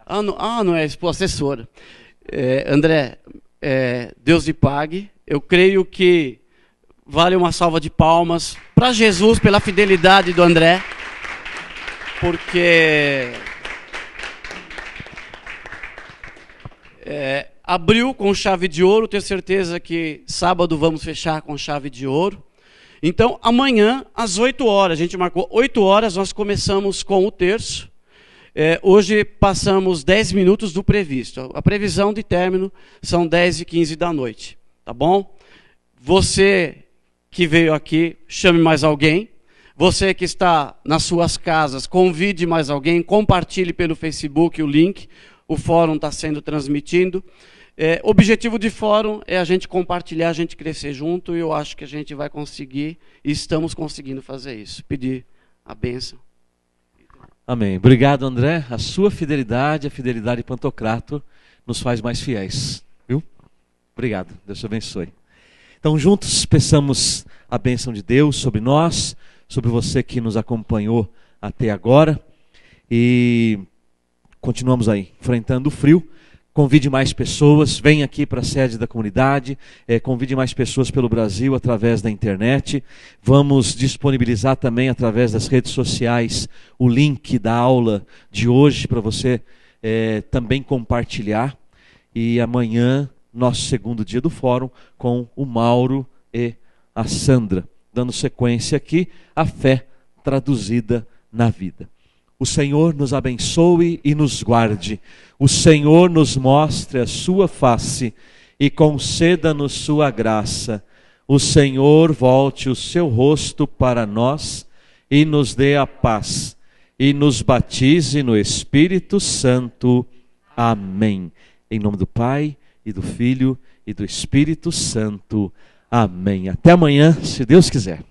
Não é a esposa, assessora. André, Deus lhe pague. Eu creio que vale uma salva de palmas para Jesus pela fidelidade do André, porque abriu com chave de ouro. Tenho certeza que sábado vamos fechar com chave de ouro. Então, amanhã, às 8 horas, a gente marcou 8 horas, nós começamos com o terço. Hoje passamos 10 minutos do previsto. A previsão de término são 10h15 da noite. Tá bom? Você que veio aqui, chame mais alguém. Você que está nas suas casas, convide mais alguém, compartilhe pelo Facebook o link. O fórum está sendo transmitido. O objetivo de fórum é a gente compartilhar, a gente crescer junto, e eu acho que a gente vai conseguir, e estamos conseguindo fazer isso. Pedir a bênção. Amém. Obrigado, André. A sua fidelidade, a fidelidade de Pantocrator, nos faz mais fiéis. Viu? Obrigado. Deus te abençoe. Então, juntos, peçamos a bênção de Deus sobre nós, sobre você que nos acompanhou até agora. E continuamos aí, enfrentando o frio. Convide mais pessoas, venha aqui para a sede da comunidade, convide mais pessoas pelo Brasil através da internet. Vamos disponibilizar também através das redes sociais o link da aula de hoje para você também compartilhar. E amanhã, nosso segundo dia do fórum, com o Mauro e a Sandra, dando sequência aqui, a fé traduzida na vida. O Senhor nos abençoe e nos guarde. O Senhor nos mostre a sua face e conceda-nos sua graça. O Senhor volte o seu rosto para nós e nos dê a paz. E nos batize no Espírito Santo. Amém. Em nome do Pai, e do Filho, e do Espírito Santo. Amém. Até amanhã, se Deus quiser.